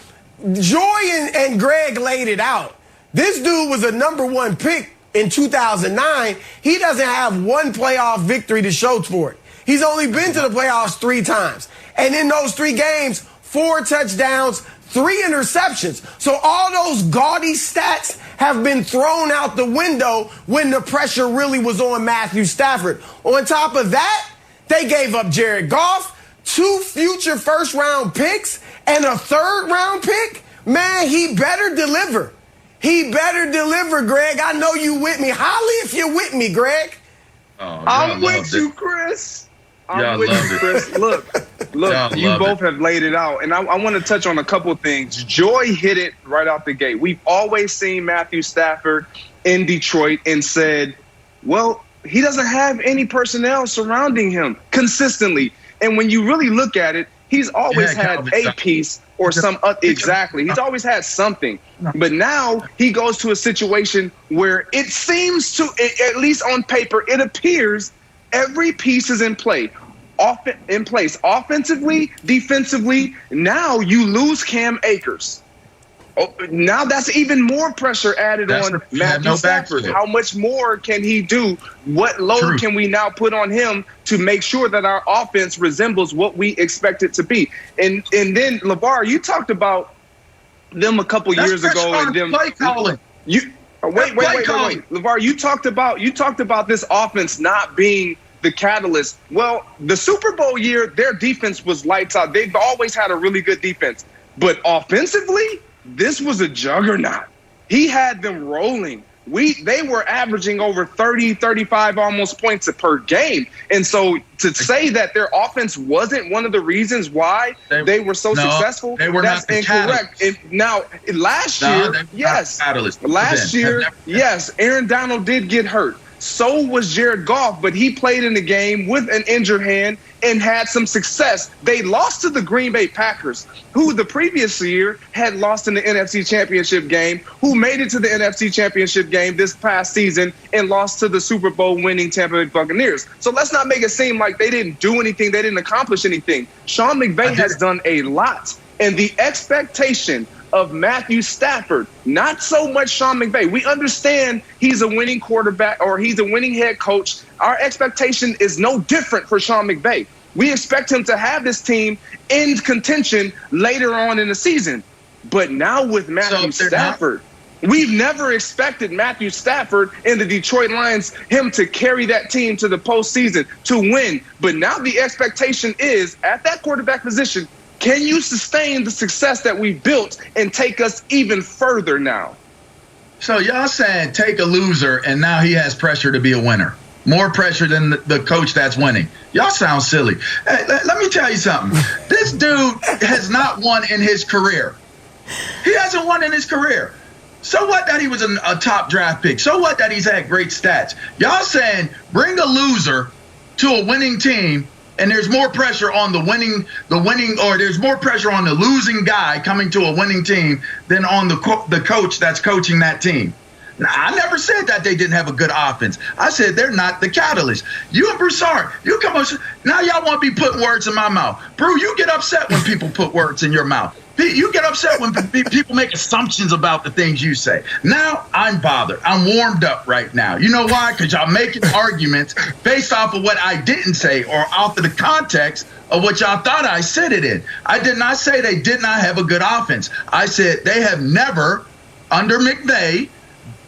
Joy and Greg laid it out. This dude was a number 1 pick in 2009. He doesn't have one playoff victory to show for it. He's only been to the playoffs 3 times. And in those 3 games, 4 touchdowns, 3 interceptions. So all those gaudy stats have been thrown out the window when the pressure really was on Matthew Stafford. On top of that, they gave up Jared Goff, 2 future first-round picks, and a 3rd-round pick. Man, he better deliver. He better deliver, Greg. I know you with me. Holla if you're with me, Greg. I'm with you, Chris. I'm with you, Chris. Look, you both have laid it out. And I want to touch on a couple of things. Joy hit it right out the gate. We've always seen Matthew Stafford in Detroit and said, well, he doesn't have any personnel surrounding him consistently. And when you really look at it, he's always had a piece or some exactly. He's always had something. But now he goes to a situation where it seems to, at least on paper, it appears every piece is in place. Offensively, defensively. Now you lose Cam Akers. Oh, now that's even more pressure added on Matthew Stafford. How much more can he do? What load can we now put on him to make sure that our offense resembles what we expect it to be? And then, LeVar, you talked about them a couple years ago. And them play calling. Wait. LeVar, you talked about this offense not being the catalyst. Well, the Super Bowl year, their defense was lights out. They've always had a really good defense. But offensively, this was a juggernaut. He had them rolling. They were averaging over 30, 35 almost points per game. And so to say that their offense wasn't one of the reasons why they were so successful, that's incorrect. Now, last year, Aaron Donald did get hurt. So was Jared Goff, but he played in the game with an injured hand and had some success. They lost to the Green Bay Packers, who the previous year had lost in the NFC Championship game, who made it to the NFC Championship game this past season and lost to the Super Bowl winning Tampa Bay Buccaneers. So let's not make it seem like they didn't do anything, they didn't accomplish anything. Sean McVay has done a lot, and the expectation of Matthew Stafford, not so much Sean McVay. We understand he's a winning quarterback or he's a winning head coach. Our expectation is no different for Sean McVay. We expect him to have this team in contention later on in the season. But now with Matthew Stafford, we've never expected Matthew Stafford and the Detroit Lions, him to carry that team to the postseason, to win. But now the expectation is at that quarterback position, can you sustain the success that we built and take us even further now? So y'all saying take a loser and now he has pressure to be a winner. More pressure than the coach that's winning. Y'all sound silly. Hey, let me tell you something. This dude has not won in his career. He hasn't won in his career. So what that he was a top draft pick? So what that he's had great stats? Y'all saying bring a loser to a winning team and there's more pressure on the winning, or there's more pressure on the losing guy coming to a winning team than on the coach that's coaching that team. Now, I never said that they didn't have a good offense. I said they're not the catalyst. You and Broussard, you come on. Now y'all want to be putting words in my mouth. Brew, you get upset when people put words in your mouth. You get upset when people make assumptions about the things you say. Now I'm bothered. I'm warmed up right now. You know why? Because y'all making arguments based off of what I didn't say or off of the context of what y'all thought I said it in. I did not say they did not have a good offense. I said they have never, under McVay,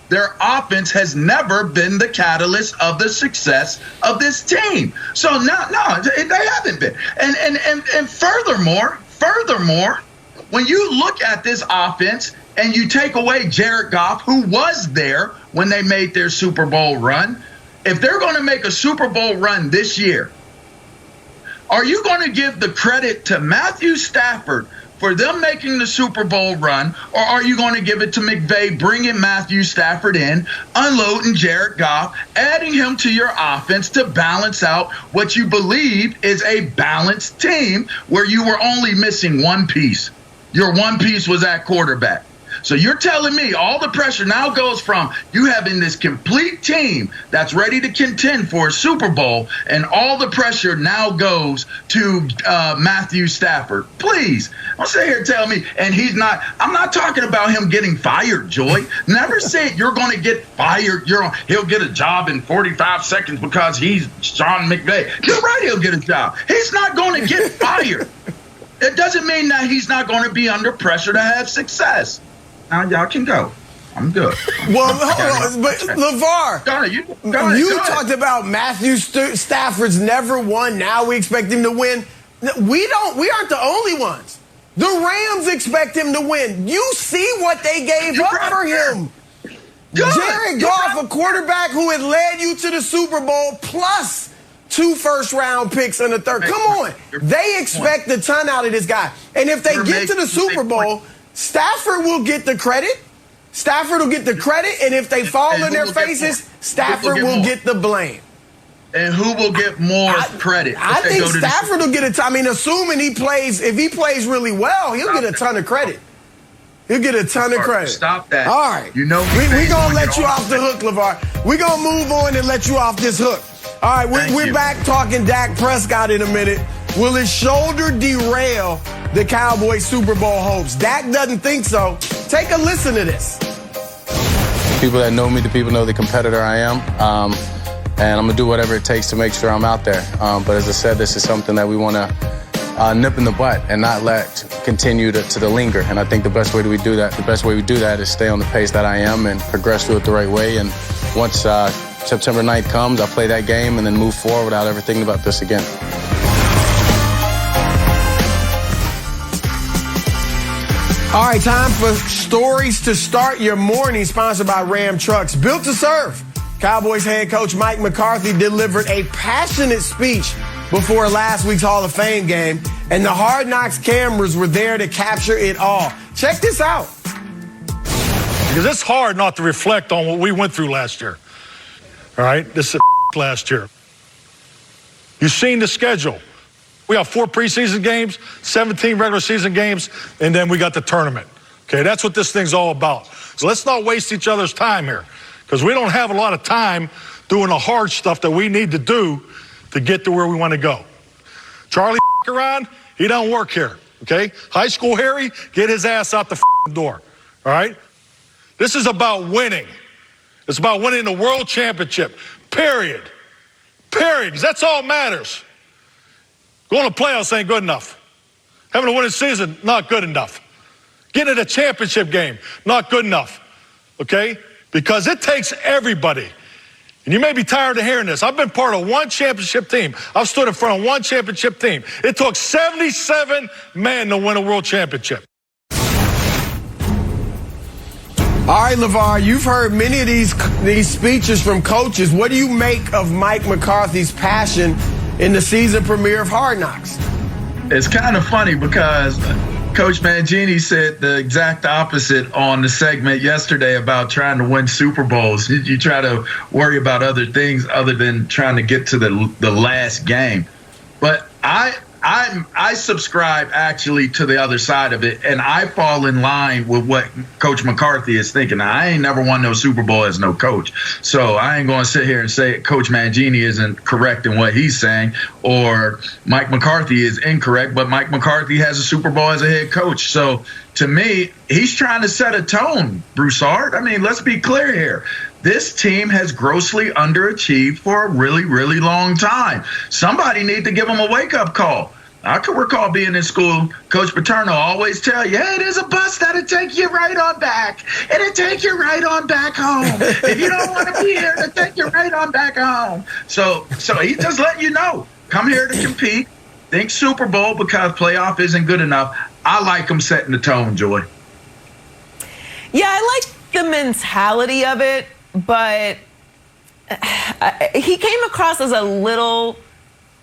their offense has never been the catalyst of the success of this team. So no, they haven't been. And furthermore, when you look at this offense and you take away Jared Goff, who was there when they made their Super Bowl run, if they're going to make a Super Bowl run this year, are you going to give the credit to Matthew Stafford for them making the Super Bowl run, or are you going to give it to McVay bringing Matthew Stafford in, unloading Jared Goff, adding him to your offense to balance out what you believe is a balanced team where you were only missing one piece? Your one piece was at quarterback. So you're telling me all the pressure now goes from you having this complete team that's ready to contend for a Super Bowl, and all the pressure now goes to Matthew Stafford. Please, don't sit here and tell me, and he's not. I'm not talking about him getting fired, Joy. Never said you're going to get fired. He'll get a job in 45 seconds because he's Sean McVay. You're right, he'll get a job. He's not going to get fired. It doesn't mean that he's not going to be under pressure to have success. Now y'all can go. I'm good. Well, hold on, but LeVar, you talked about Matthew Stafford's never won. Now we expect him to win. We aren't the only ones. The Rams expect him to win. You see what they gave up for him. Jared Goff, a quarterback who had led you to the Super Bowl, plus 2 first-round picks in the third. Come on. They expect a ton out of this guy. And if they get to the Super Bowl, Stafford will get the credit. Stafford will get the credit, and if they fall in their faces, Stafford will get the blame. And who will get more credit? I think Stafford will get a ton. I mean, assuming if he plays really well, he'll get a ton of credit. He'll get a ton of credit. Stop that. All right. You know we're going to let you off the hook, LeVar. We're going to move on and let you off this hook. All right, we're back talking Dak Prescott in a minute. Will his shoulder derail the Cowboys Super Bowl hopes? Dak doesn't think so. Take a listen to this. People that know me, the people know the competitor I am. And I'm going to do whatever it takes to make sure I'm out there. But as I said, this is something that we want to nip in the butt and not let continue to linger. And I think the best way we do that is stay on the pace that I am and progress through it the right way. And once September 9th comes, I'll play that game and then move forward without ever thinking about this again. All right, time for Stories to Start Your Morning, sponsored by Ram Trucks. Built to serve. Cowboys head coach Mike McCarthy delivered a passionate speech before last week's Hall of Fame game, and the Hard Knocks cameras were there to capture it all. Check this out. Because it's hard not to reflect on what we went through last year. All right? This is last year. You've seen the schedule. We have 4 preseason games, 17 regular season games, and then we got the tournament. Okay, that's what this thing's all about. So let's not waste each other's time here, because we don't have a lot of time doing the hard stuff that we need to do to get to where we want to go. Charlie around, he don't work here, okay? High school Harry, get his ass out the door, all right? This is about winning. It's about winning the world championship, period. Period, because that's all that matters. Going to playoffs ain't good enough. Having a winning season, not good enough. Getting to the championship game, not good enough, okay? Because it takes everybody. And you may be tired of hearing this. I've been part of one championship team. I've stood in front of one championship team. It took 77 men to win a world championship. All right, LeVar, you've heard many of these speeches from coaches. What do you make of Mike McCarthy's passion in the season premiere of Hard Knocks? It's kind of funny because Coach Mangini said the exact opposite on the segment yesterday about trying to win Super Bowls. You try to worry about other things other than trying to get to the last game. But I I subscribe actually to the other side of it, and I fall in line with what Coach McCarthy is thinking. Now, I ain't never won no Super Bowl as no coach, so I ain't going to sit here and say Coach Mangini isn't correct in what he's saying, or Mike McCarthy is incorrect, but Mike McCarthy has a Super Bowl as a head coach. So to me, he's trying to set a tone, Broussard. I mean, let's be clear here. This team has grossly underachieved for a really, really long time. Somebody need to give them a wake-up call. I can recall being in school, Coach Paterno always tell you, hey, there's a bus that'll take you right on back. It'll take you right on back home. If you don't want to be here, it'll take you right on back home. So he's just letting you know, come here to compete. Think Super Bowl because playoff isn't good enough. I like him setting the tone, Joy. Yeah, I like the mentality of it, but he came across as a little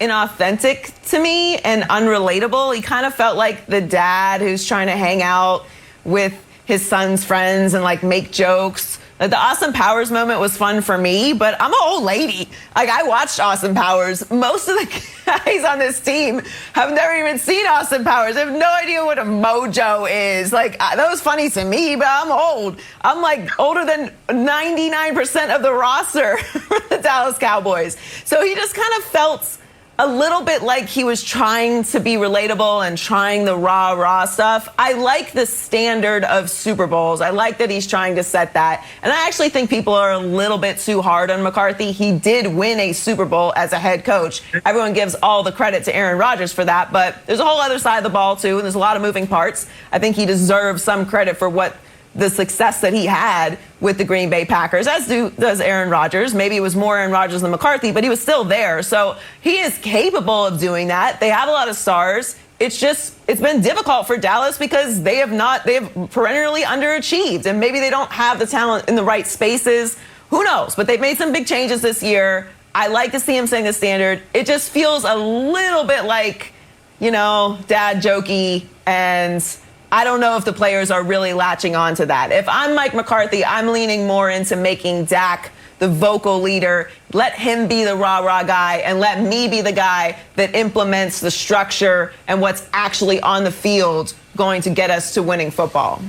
inauthentic to me and unrelatable. He kind of felt like the dad who's trying to hang out with his son's friends and like make jokes. Like, the Austin Powers moment was fun for me, but I'm an old lady. Like, I watched Austin Powers. Most of the guys on this team have never even seen Austin Powers. They have no idea what a mojo is. Like, that was funny to me, but I'm old. I'm like older than 99% of the roster for the Dallas Cowboys. So he just kind of felt a little bit like he was trying to be relatable and trying the rah-rah stuff. I like the standard of Super Bowls. I like that he's trying to set that. And I actually think people are a little bit too hard on McCarthy. He did win a Super Bowl as a head coach. Everyone gives all the credit to Aaron Rodgers for that, but there's a whole other side of the ball too, and there's a lot of moving parts. I think he deserves some credit for what the success that he had with the Green Bay Packers, as does Aaron Rodgers. Maybe it was more Aaron Rodgers than McCarthy, but he was still there. So he is capable of doing that. They have a lot of stars. It's been difficult for Dallas because they have perennially underachieved, and maybe they don't have the talent in the right spaces. Who knows? But they've made some big changes this year. I like to see him setting the standard. It just feels a little bit like, dad jokey, and I don't know if the players are really latching on to that. If I'm Mike McCarthy, I'm leaning more into making Dak the vocal leader. Let him be the rah-rah guy, and let me be the guy that implements the structure and what's actually on the field going to get us to winning football.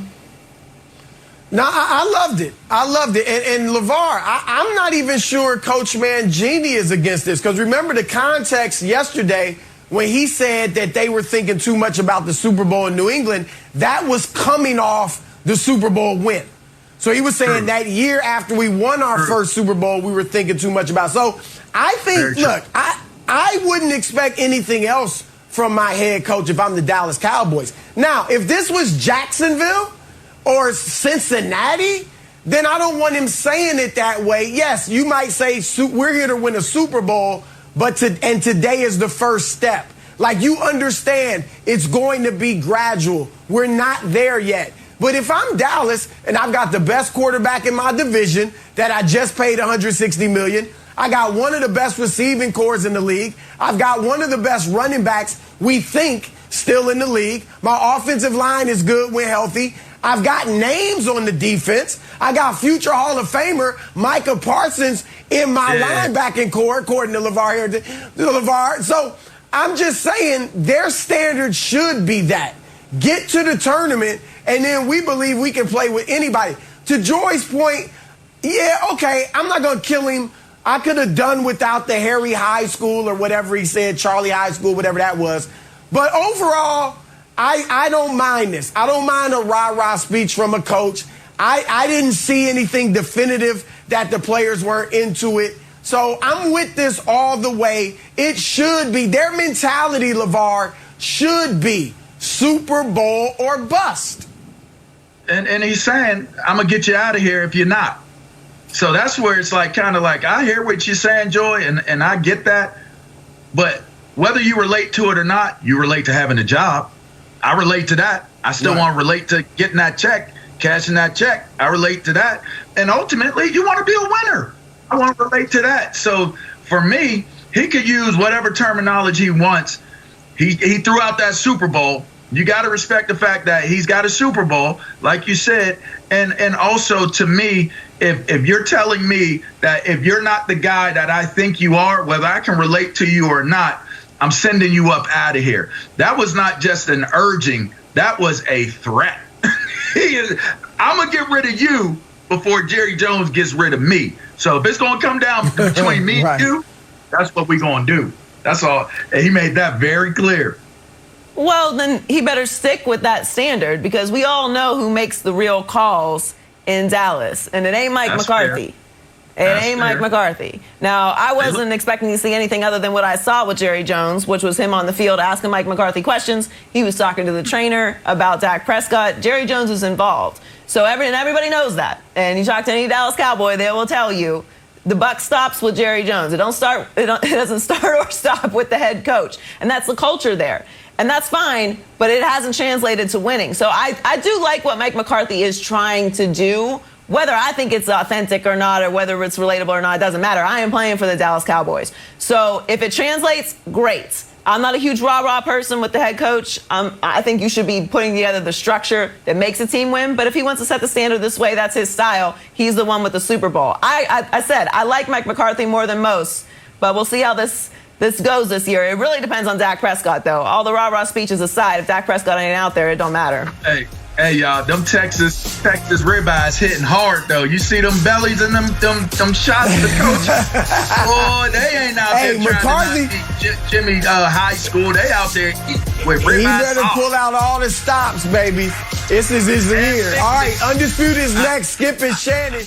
No, I loved it. I loved it. And LeVar, I'm not even sure Coach Mangini is against this, because remember the context yesterday when he said that they were thinking too much about the Super Bowl in New England. That was coming off the Super Bowl win. So he was saying that year after we won our first Super Bowl, we were thinking too much about. So I think, look, I wouldn't expect anything else from my head coach if I'm the Dallas Cowboys. Now, if this was Jacksonville or Cincinnati, then I don't want him saying it that way. Yes, you might say we're here to win a Super Bowl, and today is the first step. Like, you understand it's going to be gradual. We're not there yet. But if I'm Dallas and I've got the best quarterback in my division that I just paid $160 million, I got one of the best receiving corps in the league, I've got one of the best running backs we think still in the league, my offensive line is good when healthy, I've got names on the defense, I got future Hall of Famer Micah Parsons in my linebacking corps, according to LeVar. So I'm just saying their standard should be that. Get to the tournament, and then we believe we can play with anybody. To Joy's point, yeah, okay, I'm not going to kill him. I could have done without the Harry High School or whatever he said, Charlie High School, whatever that was. But overall, I don't mind this. I don't mind a rah-rah speech from a coach. I didn't see anything definitive that the players weren't into it. So I'm with this all the way. It should be. Their mentality, LeVar, should be Super Bowl or bust. And he's saying, I'm going to get you out of here if you're not. So that's where it's like, kind of like, I hear what you're saying, Joy, and I get that. But whether you relate to it or not, you relate to having a job. I relate to that. I still want to relate to getting that check, cashing that check. I relate to that. And ultimately, you want to be a winner. I want to relate to that. So for me, he could use whatever terminology he wants. He threw out that Super Bowl. You got to respect the fact that he's got a Super Bowl, like you said. And also, to me, if you're telling me that if you're not the guy that I think you are, whether I can relate to you or not, I'm sending you up out of here. That was not just an urging. That was a threat. I'm going to get rid of you before Jerry Jones gets rid of me. So if it's going to come down between me and you, that's what we're going to do. That's all. And he made that very clear. Well, then he better stick with that standard, because we all know who makes the real calls in Dallas, and it ain't Mike McCarthy. It ain't Mike McCarthy. Now, I wasn't expecting to see anything other than what I saw with Jerry Jones, which was him on the field asking Mike McCarthy questions. He was talking to the trainer about Dak Prescott. Jerry Jones is involved. So everybody knows that. And you talk to any Dallas Cowboy, they will tell you the buck stops with Jerry Jones. It doesn't start or stop with the head coach. And that's the culture there. And that's fine, but it hasn't translated to winning. So I do like what Mike McCarthy is trying to do. Whether I think it's authentic or not, or whether it's relatable or not, it doesn't matter. I am playing for the Dallas Cowboys. So if it translates, great. I'm not a huge rah-rah person with the head coach. I think you should be putting together the structure that makes a team win. But if he wants to set the standard this way, that's his style. He's the one with the Super Bowl. I said I like Mike McCarthy more than most, but we'll see how this goes this year. It really depends on Dak Prescott, though. All the rah-rah speeches aside, if Dak Prescott ain't out there, it don't matter. Hey, y'all, them Texas ribeyes hitting hard, though. You see them bellies and them shots the coach. Oh, they ain't out there trying to beat Jimmy high school. They out there with ribeyes. He better pull out all the stops, baby. This is his year. All right, Undisputed is next. Skip and Shannon.